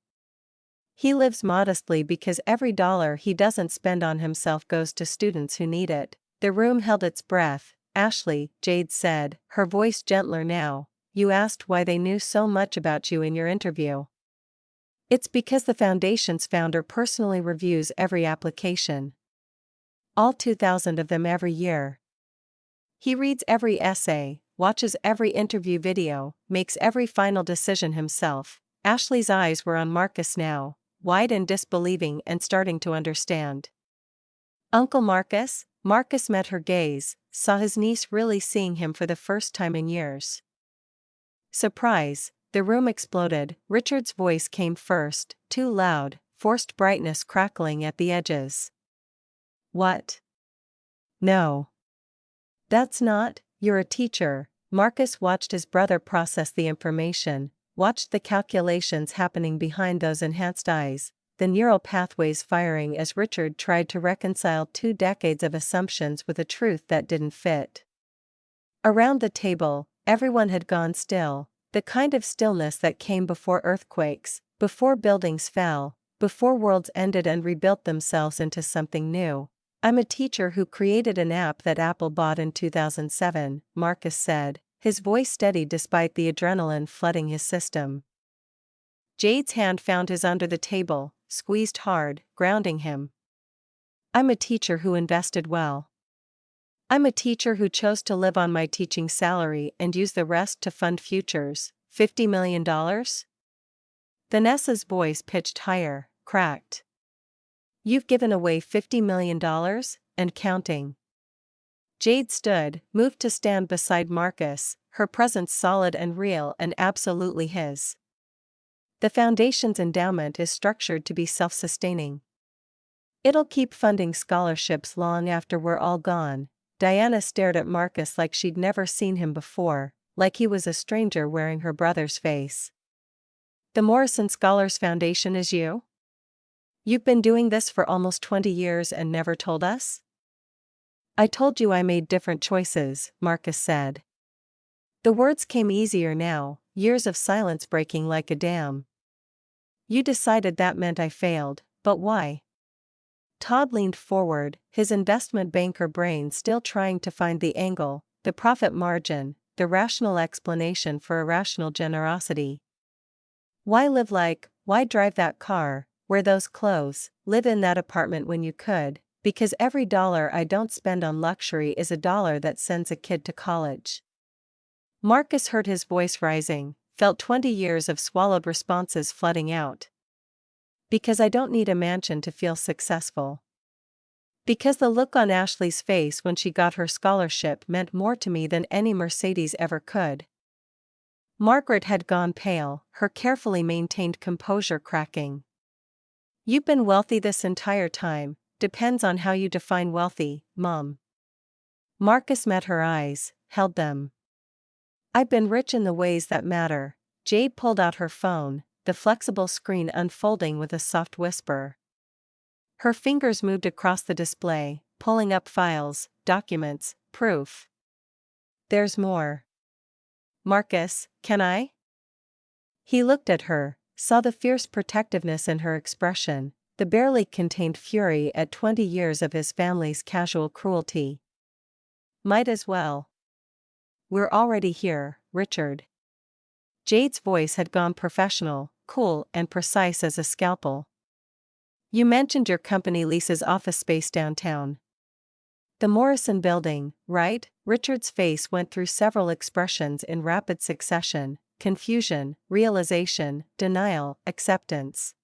He lives modestly because every dollar he doesn't spend on himself goes to students who need it. The room held its breath. Ashley, Jade said, her voice gentler now, you asked why they knew so much about you in your interview. It's because the Foundation's founder personally reviews every application. All 2,000 of them every year. He reads every essay, watches every interview video, makes every final decision himself. Ashley's eyes were on Marcus now, wide and disbelieving and starting to understand. Uncle Marcus? Marcus met her gaze, saw his niece really seeing him for the first time in years. Surprise, the room exploded. Richard's voice came first, too loud, forced brightness crackling at the edges. What? No. That's not, you're a teacher. Marcus watched his brother process the information, watched the calculations happening behind those enhanced eyes, the neural pathways firing as Richard tried to reconcile 2 decades of assumptions with a truth that didn't fit. Around the table, everyone had gone still, the kind of stillness that came before earthquakes, before buildings fell, before worlds ended and rebuilt themselves into something new. I'm a teacher who created an app that Apple bought in 2007, Marcus said, his voice steady despite the adrenaline flooding his system. Jade's hand found his under the table, squeezed hard, grounding him. I'm a teacher who invested well. I'm a teacher who chose to live on my teaching salary and use the rest to fund futures. $50 million? Vanessa's voice pitched higher, cracked. You've given away $50 million, and counting. Jade stood, moved to stand beside Marcus, her presence solid and real and absolutely his. The Foundation's endowment is structured to be self-sustaining. It'll keep funding scholarships long after we're all gone. Diana stared at Marcus like she'd never seen him before, like he was a stranger wearing her brother's face. The Morrison Scholars Foundation is you? You've been doing this for almost 20 years and never told us? I told you I made different choices, Marcus said. The words came easier now, years of silence breaking like a dam. You decided that meant I failed, but why? Todd leaned forward, his investment banker brain still trying to find the angle, the profit margin, the rational explanation for irrational generosity. Why live why drive that car, wear those clothes, live in that apartment when you could? Because every dollar I don't spend on luxury is a dollar that sends a kid to college. Marcus heard his voice rising, felt 20 years of swallowed responses flooding out. Because I don't need a mansion to feel successful. Because the look on Ashley's face when she got her scholarship meant more to me than any Mercedes ever could. Margaret had gone pale, her carefully maintained composure cracking. You've been wealthy this entire time, depends on how you define wealthy, Mom. Marcus met her eyes, held them. I've been rich in the ways that matter. Jade pulled out her phone, the flexible screen unfolding with a soft whisper. Her fingers moved across the display, pulling up files, documents, proof. There's more. Marcus, can I? He looked at her, saw the fierce protectiveness in her expression, the barely contained fury at 20 years of his family's casual cruelty. Might as well. We're already here, Richard. Jade's voice had gone professional, cool and precise as a scalpel. You mentioned your company leases office space downtown. The Morrison Building, right? Richard's face went through several expressions in rapid succession: confusion, realization, denial, acceptance.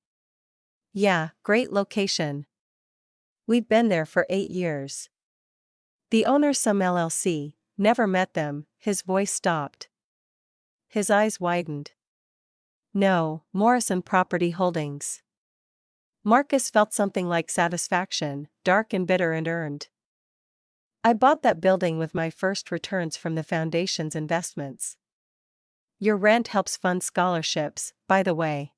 Yeah, great location. We've been there for 8 years. The owner's some LLC, never met them. His voice stopped. His eyes widened. No, Morrison Property Holdings. Marcus felt something like satisfaction, dark and bitter and earned. I bought that building with my first returns from the Foundation's investments. Your rent helps fund scholarships, by the way.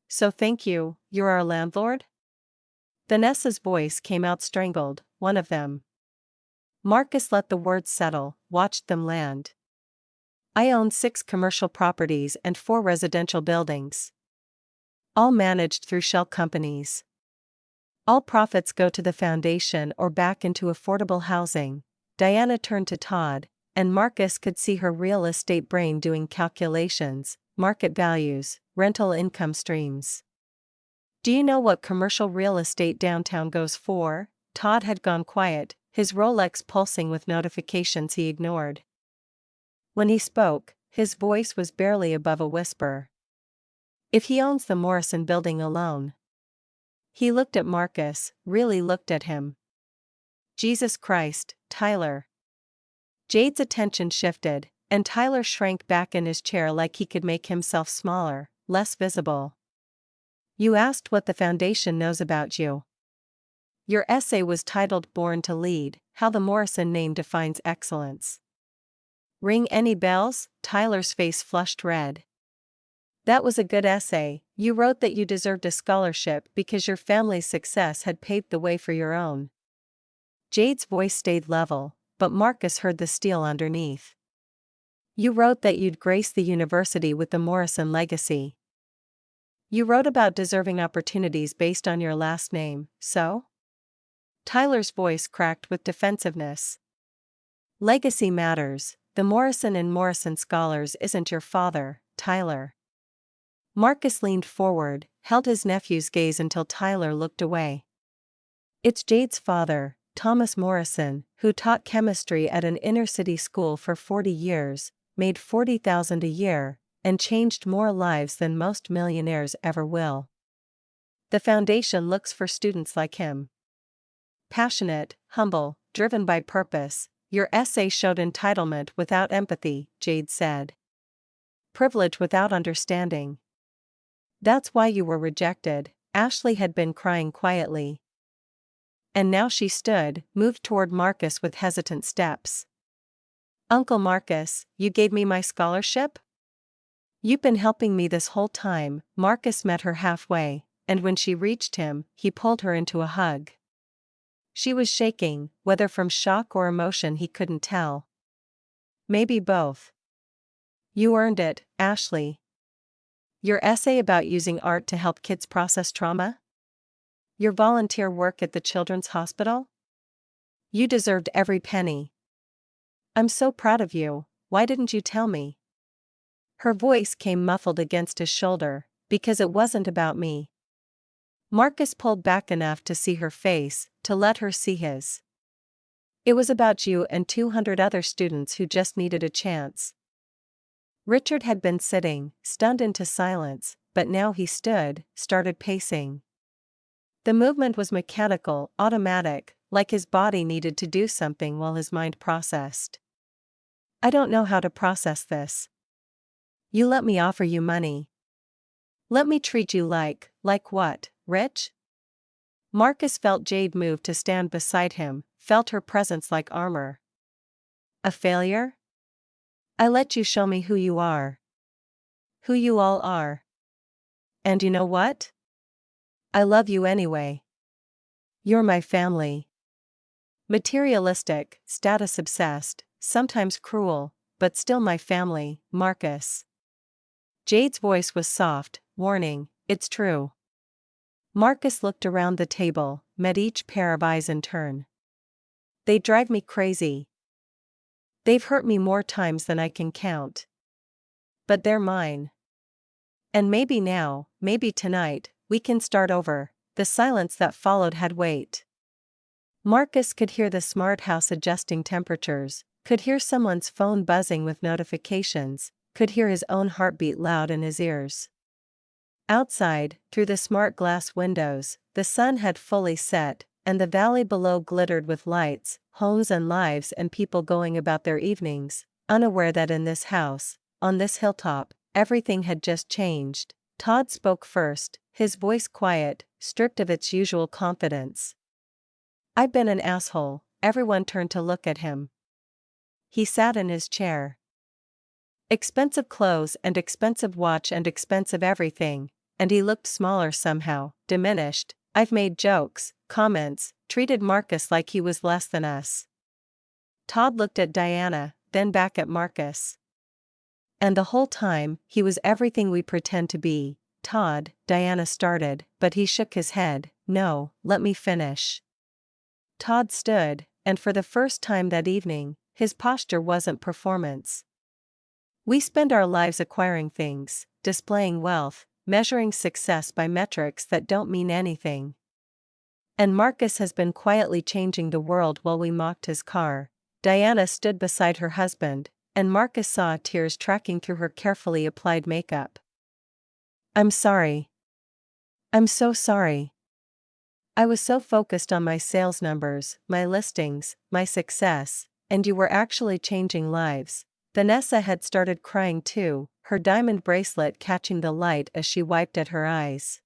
So thank you, you're our landlord? Vanessa's voice came out strangled, one of them. Marcus let the words settle, watched them land. I own 6 commercial properties and 4 residential buildings. All managed through shell companies. All profits go to the foundation or back into affordable housing. Diana turned to Todd, and Marcus could see her real estate brain doing calculations, market values, rental income streams. Do you know what commercial real estate downtown goes for? Todd had gone quiet, his Rolex pulsing with notifications he ignored. When he spoke, his voice was barely above a whisper. If he owns the Morrison building alone. He looked at Marcus, really looked at him. Jesus Christ, Tyler. Jade's attention shifted, and Tyler shrank back in his chair like he could make himself smaller, less visible. You asked what the foundation knows about you. Your essay was titled Born to Lead, How the Morrison Name Defines Excellence. Ring any bells? Tyler's face flushed red. That was a good essay. You wrote that you deserved a scholarship because your family's success had paved the way for your own. Jade's voice stayed level, but Marcus heard the steel underneath. You wrote that you'd grace the university with the Morrison legacy. You wrote about deserving opportunities based on your last name, so? Tyler's voice cracked with defensiveness. Legacy matters. The Morrison and Morrison Scholars isn't your father, Tyler. Marcus leaned forward, held his nephew's gaze until Tyler looked away. It's Jade's father, Thomas Morrison, who taught chemistry at an inner-city school for 40 years, made $40,000 a year, and changed more lives than most millionaires ever will. The foundation looks for students like him. Passionate, humble, driven by purpose. Your essay showed entitlement without empathy, Jade said. Privilege without understanding. That's why you were rejected. Ashley had been crying quietly. And now she stood, moved toward Marcus with hesitant steps. Uncle Marcus, you gave me my scholarship? You've been helping me this whole time. Marcus met her halfway, and when she reached him, he pulled her into a hug. She was shaking, whether from shock or emotion he couldn't tell. Maybe both. You earned it, Ashley. Your essay about using art to help kids process trauma? Your volunteer work at the Children's Hospital? You deserved every penny. I'm so proud of you. Why didn't you tell me? Her voice came muffled against his shoulder, because it wasn't about me. Marcus pulled back enough to see her face, to let her see his. It was about you and 200 other students who just needed a chance. Richard had been sitting, stunned into silence, but now he stood, started pacing. The movement was mechanical, automatic, like his body needed to do something while his mind processed. I don't know how to process this. You let me offer you money. Let me treat you like what, rich? Marcus felt Jade move to stand beside him, felt her presence like armor. A failure? I let you show me who you are. Who you all are. And you know what? I love you anyway. You're my family. Materialistic, status-obsessed, sometimes cruel, but still my family, Marcus. Jade's voice was soft, warning, it's true. Marcus looked around the table, met each pair of eyes in turn. They drive me crazy. They've hurt me more times than I can count. But they're mine. And maybe now, maybe tonight, we can start over. The silence that followed had weight. Marcus could hear the smart house adjusting temperatures, could hear someone's phone buzzing with notifications, could hear his own heartbeat loud in his ears. Outside, through the smart glass windows, the sun had fully set, and the valley below glittered with lights, homes and lives and people going about their evenings, unaware that in this house, on this hilltop, everything had just changed. Todd spoke first, his voice quiet, stripped of its usual confidence. I've been an asshole. Everyone turned to look at him. He sat in his chair. Expensive clothes and expensive watch and expensive everything, and he looked smaller somehow, diminished. I've made jokes, comments, treated Marcus like he was less than us. Todd looked at Diana, then back at Marcus. And the whole time, he was everything we pretend to be. Todd, Diana started, but he shook his head. No, let me finish. Todd stood, and for the first time that evening, his posture wasn't performance. We spend our lives acquiring things, displaying wealth, measuring success by metrics that don't mean anything. And Marcus has been quietly changing the world while we mocked his car. Diana stood beside her husband, and Marcus saw tears tracking through her carefully applied makeup. I'm sorry. I'm so sorry. I was so focused on my sales numbers, my listings, my success, and you were actually changing lives. Vanessa had started crying too, her diamond bracelet catching the light as she wiped at her eyes.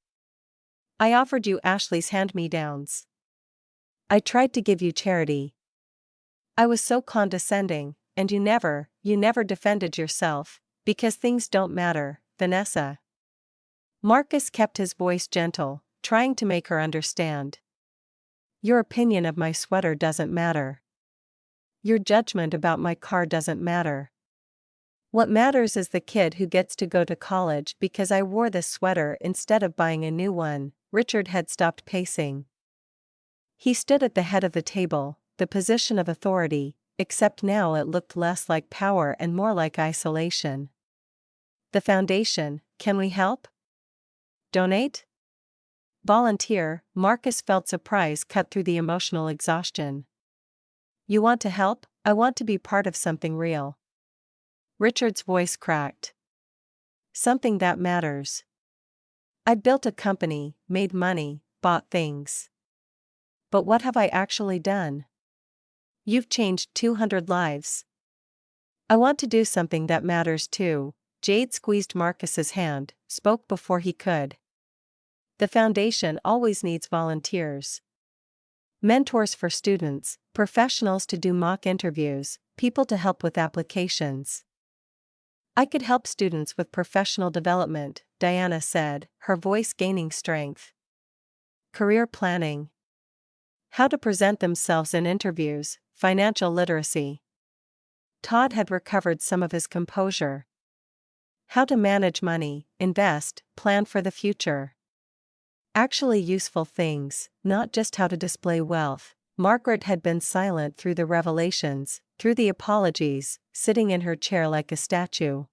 I offered you Ashley's hand-me-downs. I tried to give you charity. I was so condescending, and you never defended yourself, because things don't matter, Vanessa. Marcus kept his voice gentle, trying to make her understand. Your opinion of my sweater doesn't matter. Your judgment about my car doesn't matter. What matters is the kid who gets to go to college because I wore this sweater instead of buying a new one. Richard had stopped pacing. He stood at the head of the table, the position of authority, except now it looked less like power and more like isolation. The foundation, can we help? Donate? Volunteer. Marcus felt surprise cut through the emotional exhaustion. You want to help? I want to be part of something real. Richard's voice cracked. Something that matters. I'd built a company, made money, bought things. But what have I actually done? You've changed 200 lives. I want to do something that matters too. Jade squeezed Marcus's hand, spoke before he could. The foundation always needs volunteers. Mentors for students, professionals to do mock interviews, people to help with applications. I could help students with professional development, Diana said, her voice gaining strength. Career planning. How to present themselves in interviews, financial literacy. Todd had recovered some of his composure. How to manage money, invest, plan for the future. Actually useful things, not just how to display wealth. Margaret had been silent through the revelations, through the apologies, sitting in her chair like a statue.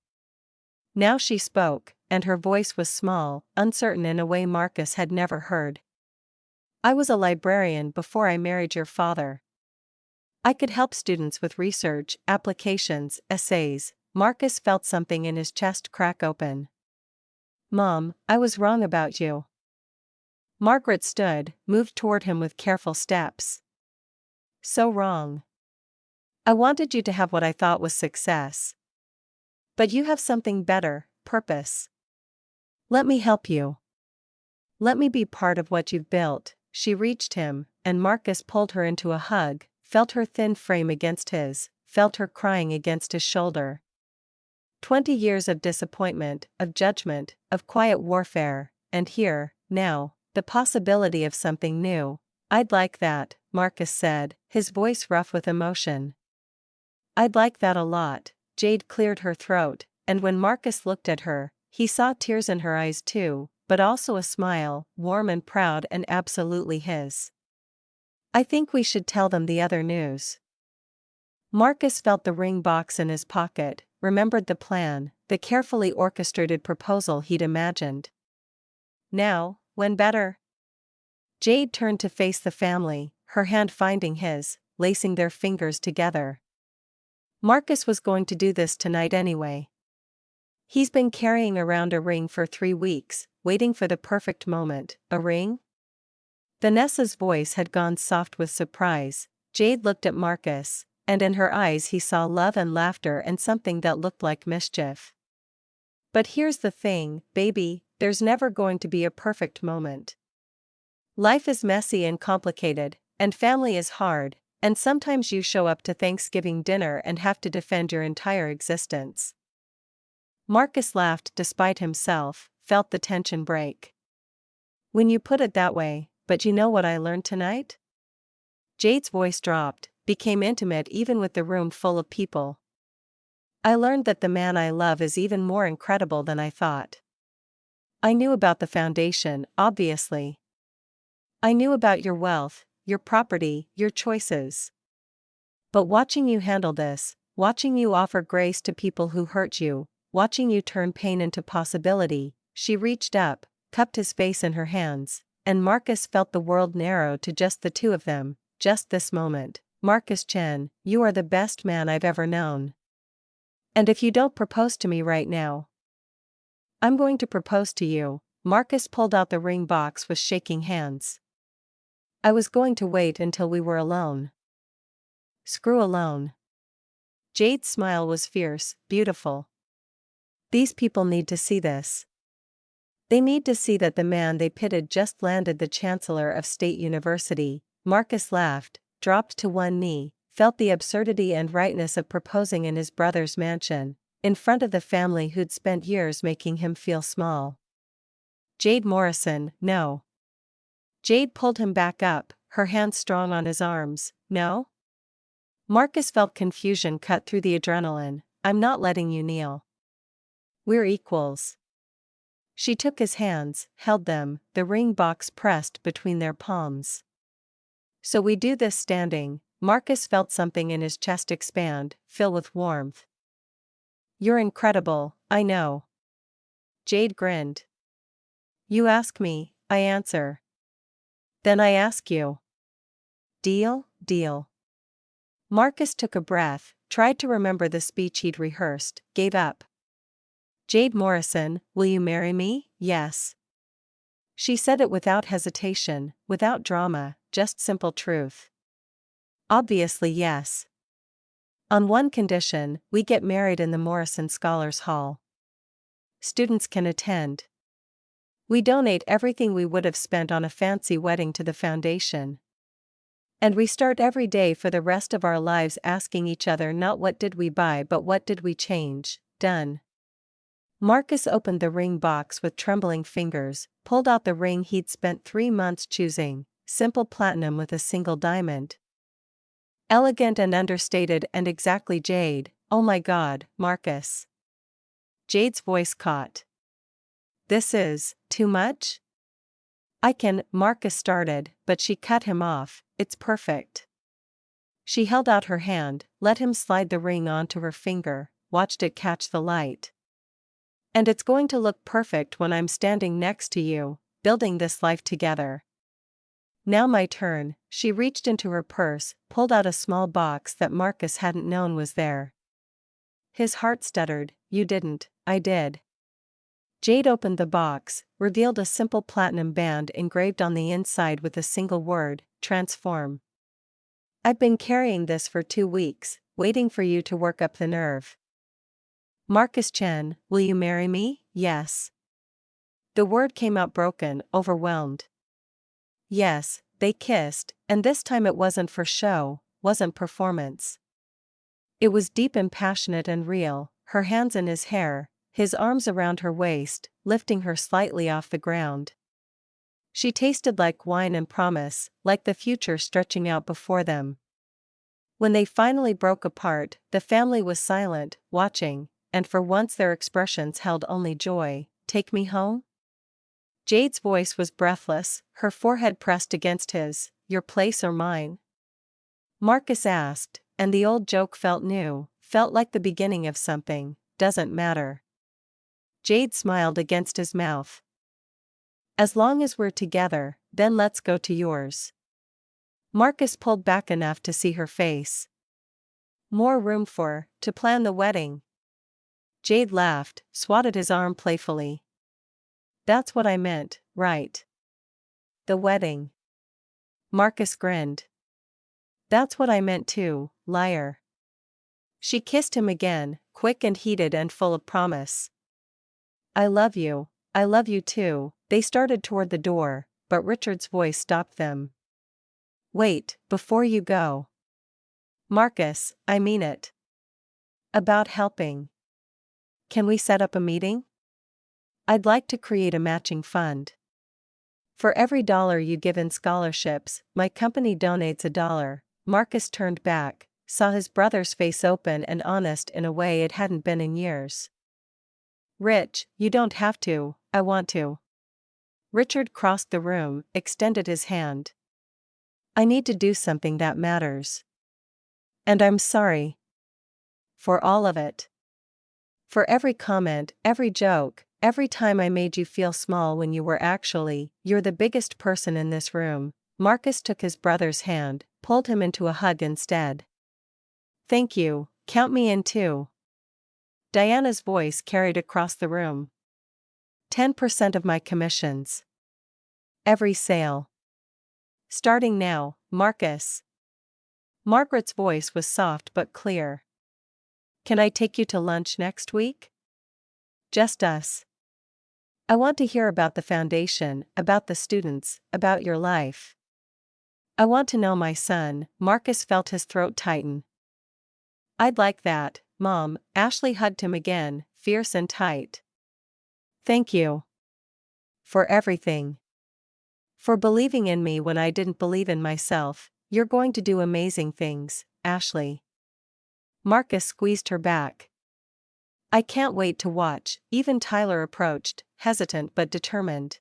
Now she spoke, and her voice was small, uncertain in a way Marcus had never heard. I was a librarian before I married your father. I could help students with research, applications, essays. Marcus felt something in his chest crack open. Mom, I was wrong about you. Margaret stood, moved toward him with careful steps. So wrong. I wanted you to have what I thought was success. But you have something better, purpose. Let me help you. Let me be part of what you've built. She reached him, and Marcus pulled her into a hug, felt her thin frame against his, felt her crying against his shoulder. 20 years of disappointment, of judgment, of quiet warfare, and here, now, the possibility of something new. I'd like that, Marcus said, his voice rough with emotion. I'd like that a lot. Jade cleared her throat, and when Marcus looked at her, he saw tears in her eyes too, but also a smile, warm and proud and absolutely his. I think we should tell them the other news. Marcus felt the ring box in his pocket, remembered the plan, the carefully orchestrated proposal he'd imagined. Now, when better? Jade turned to face the family, her hand finding his, lacing their fingers together. Marcus was going to do this tonight anyway. He's been carrying around a ring for 3 weeks, waiting for the perfect moment. A ring? Vanessa's voice had gone soft with surprise. Jade looked at Marcus, and in her eyes he saw love and laughter and something that looked like mischief. But here's the thing, baby, there's never going to be a perfect moment. Life is messy and complicated, and family is hard, and sometimes you show up to Thanksgiving dinner and have to defend your entire existence. Marcus laughed despite himself, felt the tension break. When you put it that way, but you know what I learned tonight? Jade's voice dropped, became intimate even with the room full of people. I learned that the man I love is even more incredible than I thought. I knew about the foundation, obviously. I knew about your wealth, your property, your choices. But watching you handle this, watching you offer grace to people who hurt you, watching you turn pain into possibility, she reached up, cupped his face in her hands, and Marcus felt the world narrow to just the two of them, just this moment. Marcus Chen, you are the best man I've ever known. And if you don't propose to me right now, I'm going to propose to you. Marcus pulled out the ring box with shaking hands. I was going to wait until we were alone. Screw alone. Jade's smile was fierce, beautiful. These people need to see this. They need to see that the man they pitted just landed the Chancellor of State University. Marcus laughed, dropped to one knee, felt the absurdity and rightness of proposing in his brother's mansion, in front of the family who'd spent years making him feel small. Jade Morrison, no. Jade pulled him back up, her hands strong on his arms. No? Marcus felt confusion cut through the adrenaline. I'm not letting you kneel. We're equals. She took his hands, held them, the ring box pressed between their palms. So we do this standing. Marcus felt something in his chest expand, fill with warmth. You're incredible, I know. Jade grinned. You ask me, I answer. Then I ask you. Deal, deal. Marcus took a breath, tried to remember the speech he'd rehearsed, gave up. Jade Morrison, will you marry me? Yes. She said it without hesitation, without drama, just simple truth. Obviously yes. On one condition, we get married in the Morrison Scholars Hall. Students can attend. We donate everything we would have spent on a fancy wedding to the foundation. And we start every day for the rest of our lives asking each other not what did we buy but what did we change. Done. Marcus opened the ring box with trembling fingers, pulled out the ring he'd spent 3 months choosing, simple platinum with a single diamond. Elegant and understated and exactly Jade. Oh my God, Marcus. Jade's voice caught. This is too much? Marcus started, but she cut him off. It's perfect. She held out her hand, let him slide the ring onto her finger, watched it catch the light. And it's going to look perfect when I'm standing next to you, building this life together. Now my turn. She reached into her purse, pulled out a small box that Marcus hadn't known was there. His heart stuttered. You didn't, I did. Jade opened the box, revealed a simple platinum band engraved on the inside with a single word, transform. I've been carrying this for 2 weeks, waiting for you to work up the nerve. Marcus Chen, will you marry me? Yes. The word came out broken, overwhelmed. Yes, they kissed, and this time it wasn't for show, wasn't performance. It was deep and passionate and real, her hands in his hair, his arms around her waist, lifting her slightly off the ground. She tasted like wine and promise, like the future stretching out before them. When they finally broke apart, the family was silent, watching, and for once their expressions held only joy. Take me home? Jade's voice was breathless, her forehead pressed against his. Your place or mine? Marcus asked, and the old joke felt new, felt like the beginning of something. Doesn't matter. Jade smiled against his mouth. As long as we're together, then let's go to yours. Marcus pulled back enough to see her face. More room to plan the wedding. Jade laughed, swatted his arm playfully. That's what I meant, right? The wedding. Marcus grinned. That's what I meant too, liar. She kissed him again, quick and heated and full of promise. I love you too. They started toward the door, but Richard's voice stopped them. Wait, before you go. Marcus, I mean it. About helping. Can we set up a meeting? I'd like to create a matching fund. For every $1 you give in scholarships, my company donates $1. Marcus turned back, saw his brother's face open and honest in a way it hadn't been in years. "Rich, you don't have to, I want to." Richard crossed the room, extended his hand. "I need to do something that matters. And I'm sorry. For all of it. For every comment, every joke, every time I made you feel small when you're the biggest person in this room." Marcus took his brother's hand, pulled him into a hug instead. "Thank you, count me in too." Diana's voice carried across the room. 10% of my commissions. Every sale. Starting now, Marcus. Margaret's voice was soft but clear. "Can I take you to lunch next week? Just us. I want to hear about the foundation, about the students, about your life. I want to know my son." Marcus felt his throat tighten. "I'd like that, Mom." Ashley hugged him again, fierce and tight. "Thank you. For everything. For believing in me when I didn't believe in myself. You're going to do amazing things, Ashley." Marcus squeezed her back. "I can't wait to watch." Even Tyler approached, hesitant but determined.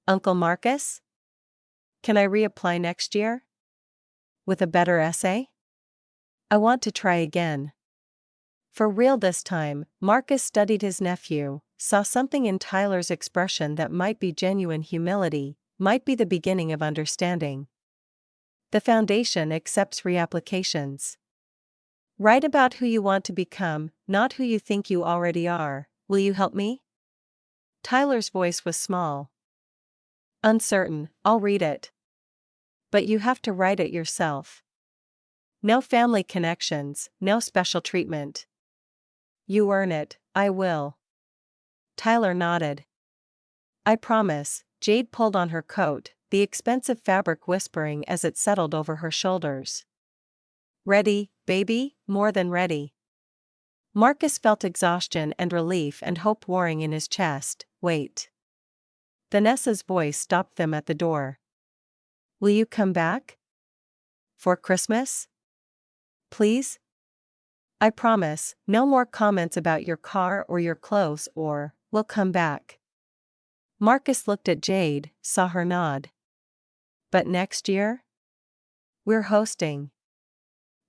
"Uncle Marcus? Can I reapply next year? With a better essay? I want to try again." For real this time. Marcus studied his nephew, saw something in Tyler's expression that might be genuine humility, might be the beginning of understanding. The foundation accepts reapplications. Write about who you want to become, not who you think you already are. Will you help me? Tyler's voice was small. Uncertain. "I'll read it. But you have to write it yourself. No family connections, no special treatment. You earn it." "I will." Tyler nodded. "I promise." Jade pulled on her coat, the expensive fabric whispering as it settled over her shoulders. "Ready, baby?" "More than ready." Marcus felt exhaustion and relief and hope warring in his chest. "Wait." Vanessa's voice stopped them at the door. "Will you come back? For Christmas? Please?" "I promise, no more comments about your car or your clothes or, we'll come back." Marcus looked at Jade, saw her nod. "But next year? We're hosting.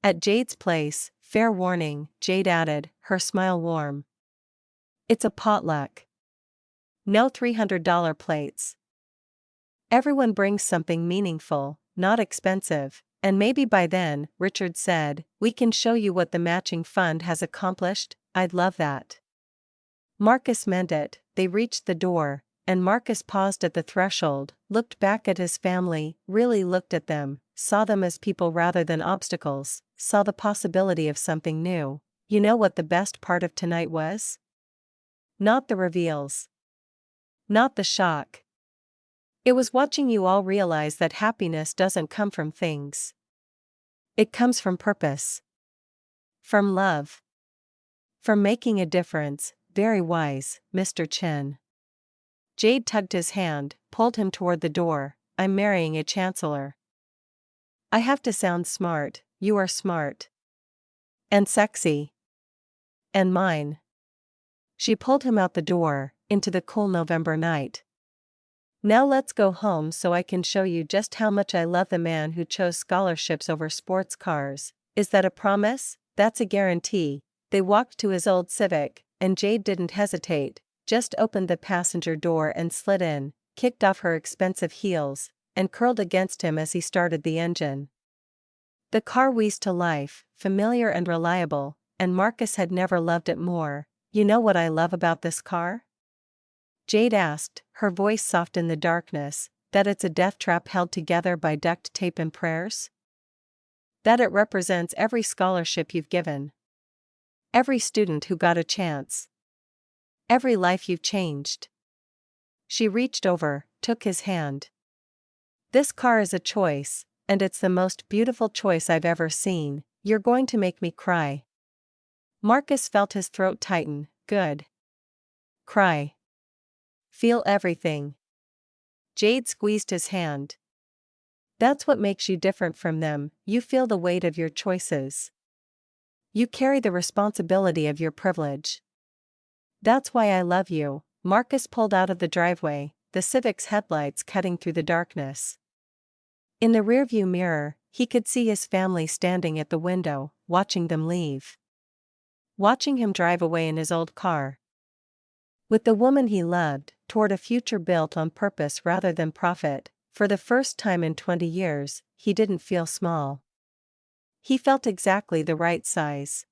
At Jade's place." Fair warning, Jade added, her smile warm. "It's a potluck. No $300 plates. Everyone brings something meaningful, not expensive, and maybe by then," Richard said, "we can show you what the matching fund has accomplished." "I'd love that." Marcus meant it. They reached the door, and Marcus paused at the threshold, looked back at his family, really looked at them, saw them as people rather than obstacles, saw the possibility of something new. You know what the best part of tonight was? Not the reveals. Not the shock. It was watching you all realize that happiness doesn't come from things. It comes from purpose. From love. From making a difference. Very wise, Mr. Chen. Jade tugged his hand, pulled him toward the door. "I'm marrying a chancellor. I have to sound smart." "You are smart. And sexy. And mine." She pulled him out the door, into the cool November night. "Now let's go home so I can show you just how much I love the man who chose scholarships over sports cars." "Is that a promise?" "That's a guarantee." They walked to his old Civic, and Jade didn't hesitate, just opened the passenger door and slid in, kicked off her expensive heels, and curled against him as he started the engine. The car wheezed to life, familiar and reliable, and Marcus had never loved it more. "You know what I love about this car?" Jade asked, her voice soft in the darkness, "that it's a death trap held together by duct tape and prayers? That it represents every scholarship you've given. Every student who got a chance. Every life you've changed." She reached over, took his hand. "This car is a choice, and it's the most beautiful choice I've ever seen." "You're going to make me cry." Marcus felt his throat tighten. "Good. Cry. Feel everything." Jade squeezed his hand. That's what makes you different from them, you feel the weight of your choices. You carry the responsibility of your privilege. That's why I love you. Marcus pulled out of the driveway, the Civic's headlights cutting through the darkness. In the rearview mirror, he could see his family standing at the window, watching them leave. Watching him drive away in his old car. With the woman he loved, toward a future built on purpose rather than profit, for the first time in 20 years, he didn't feel small. He felt exactly the right size.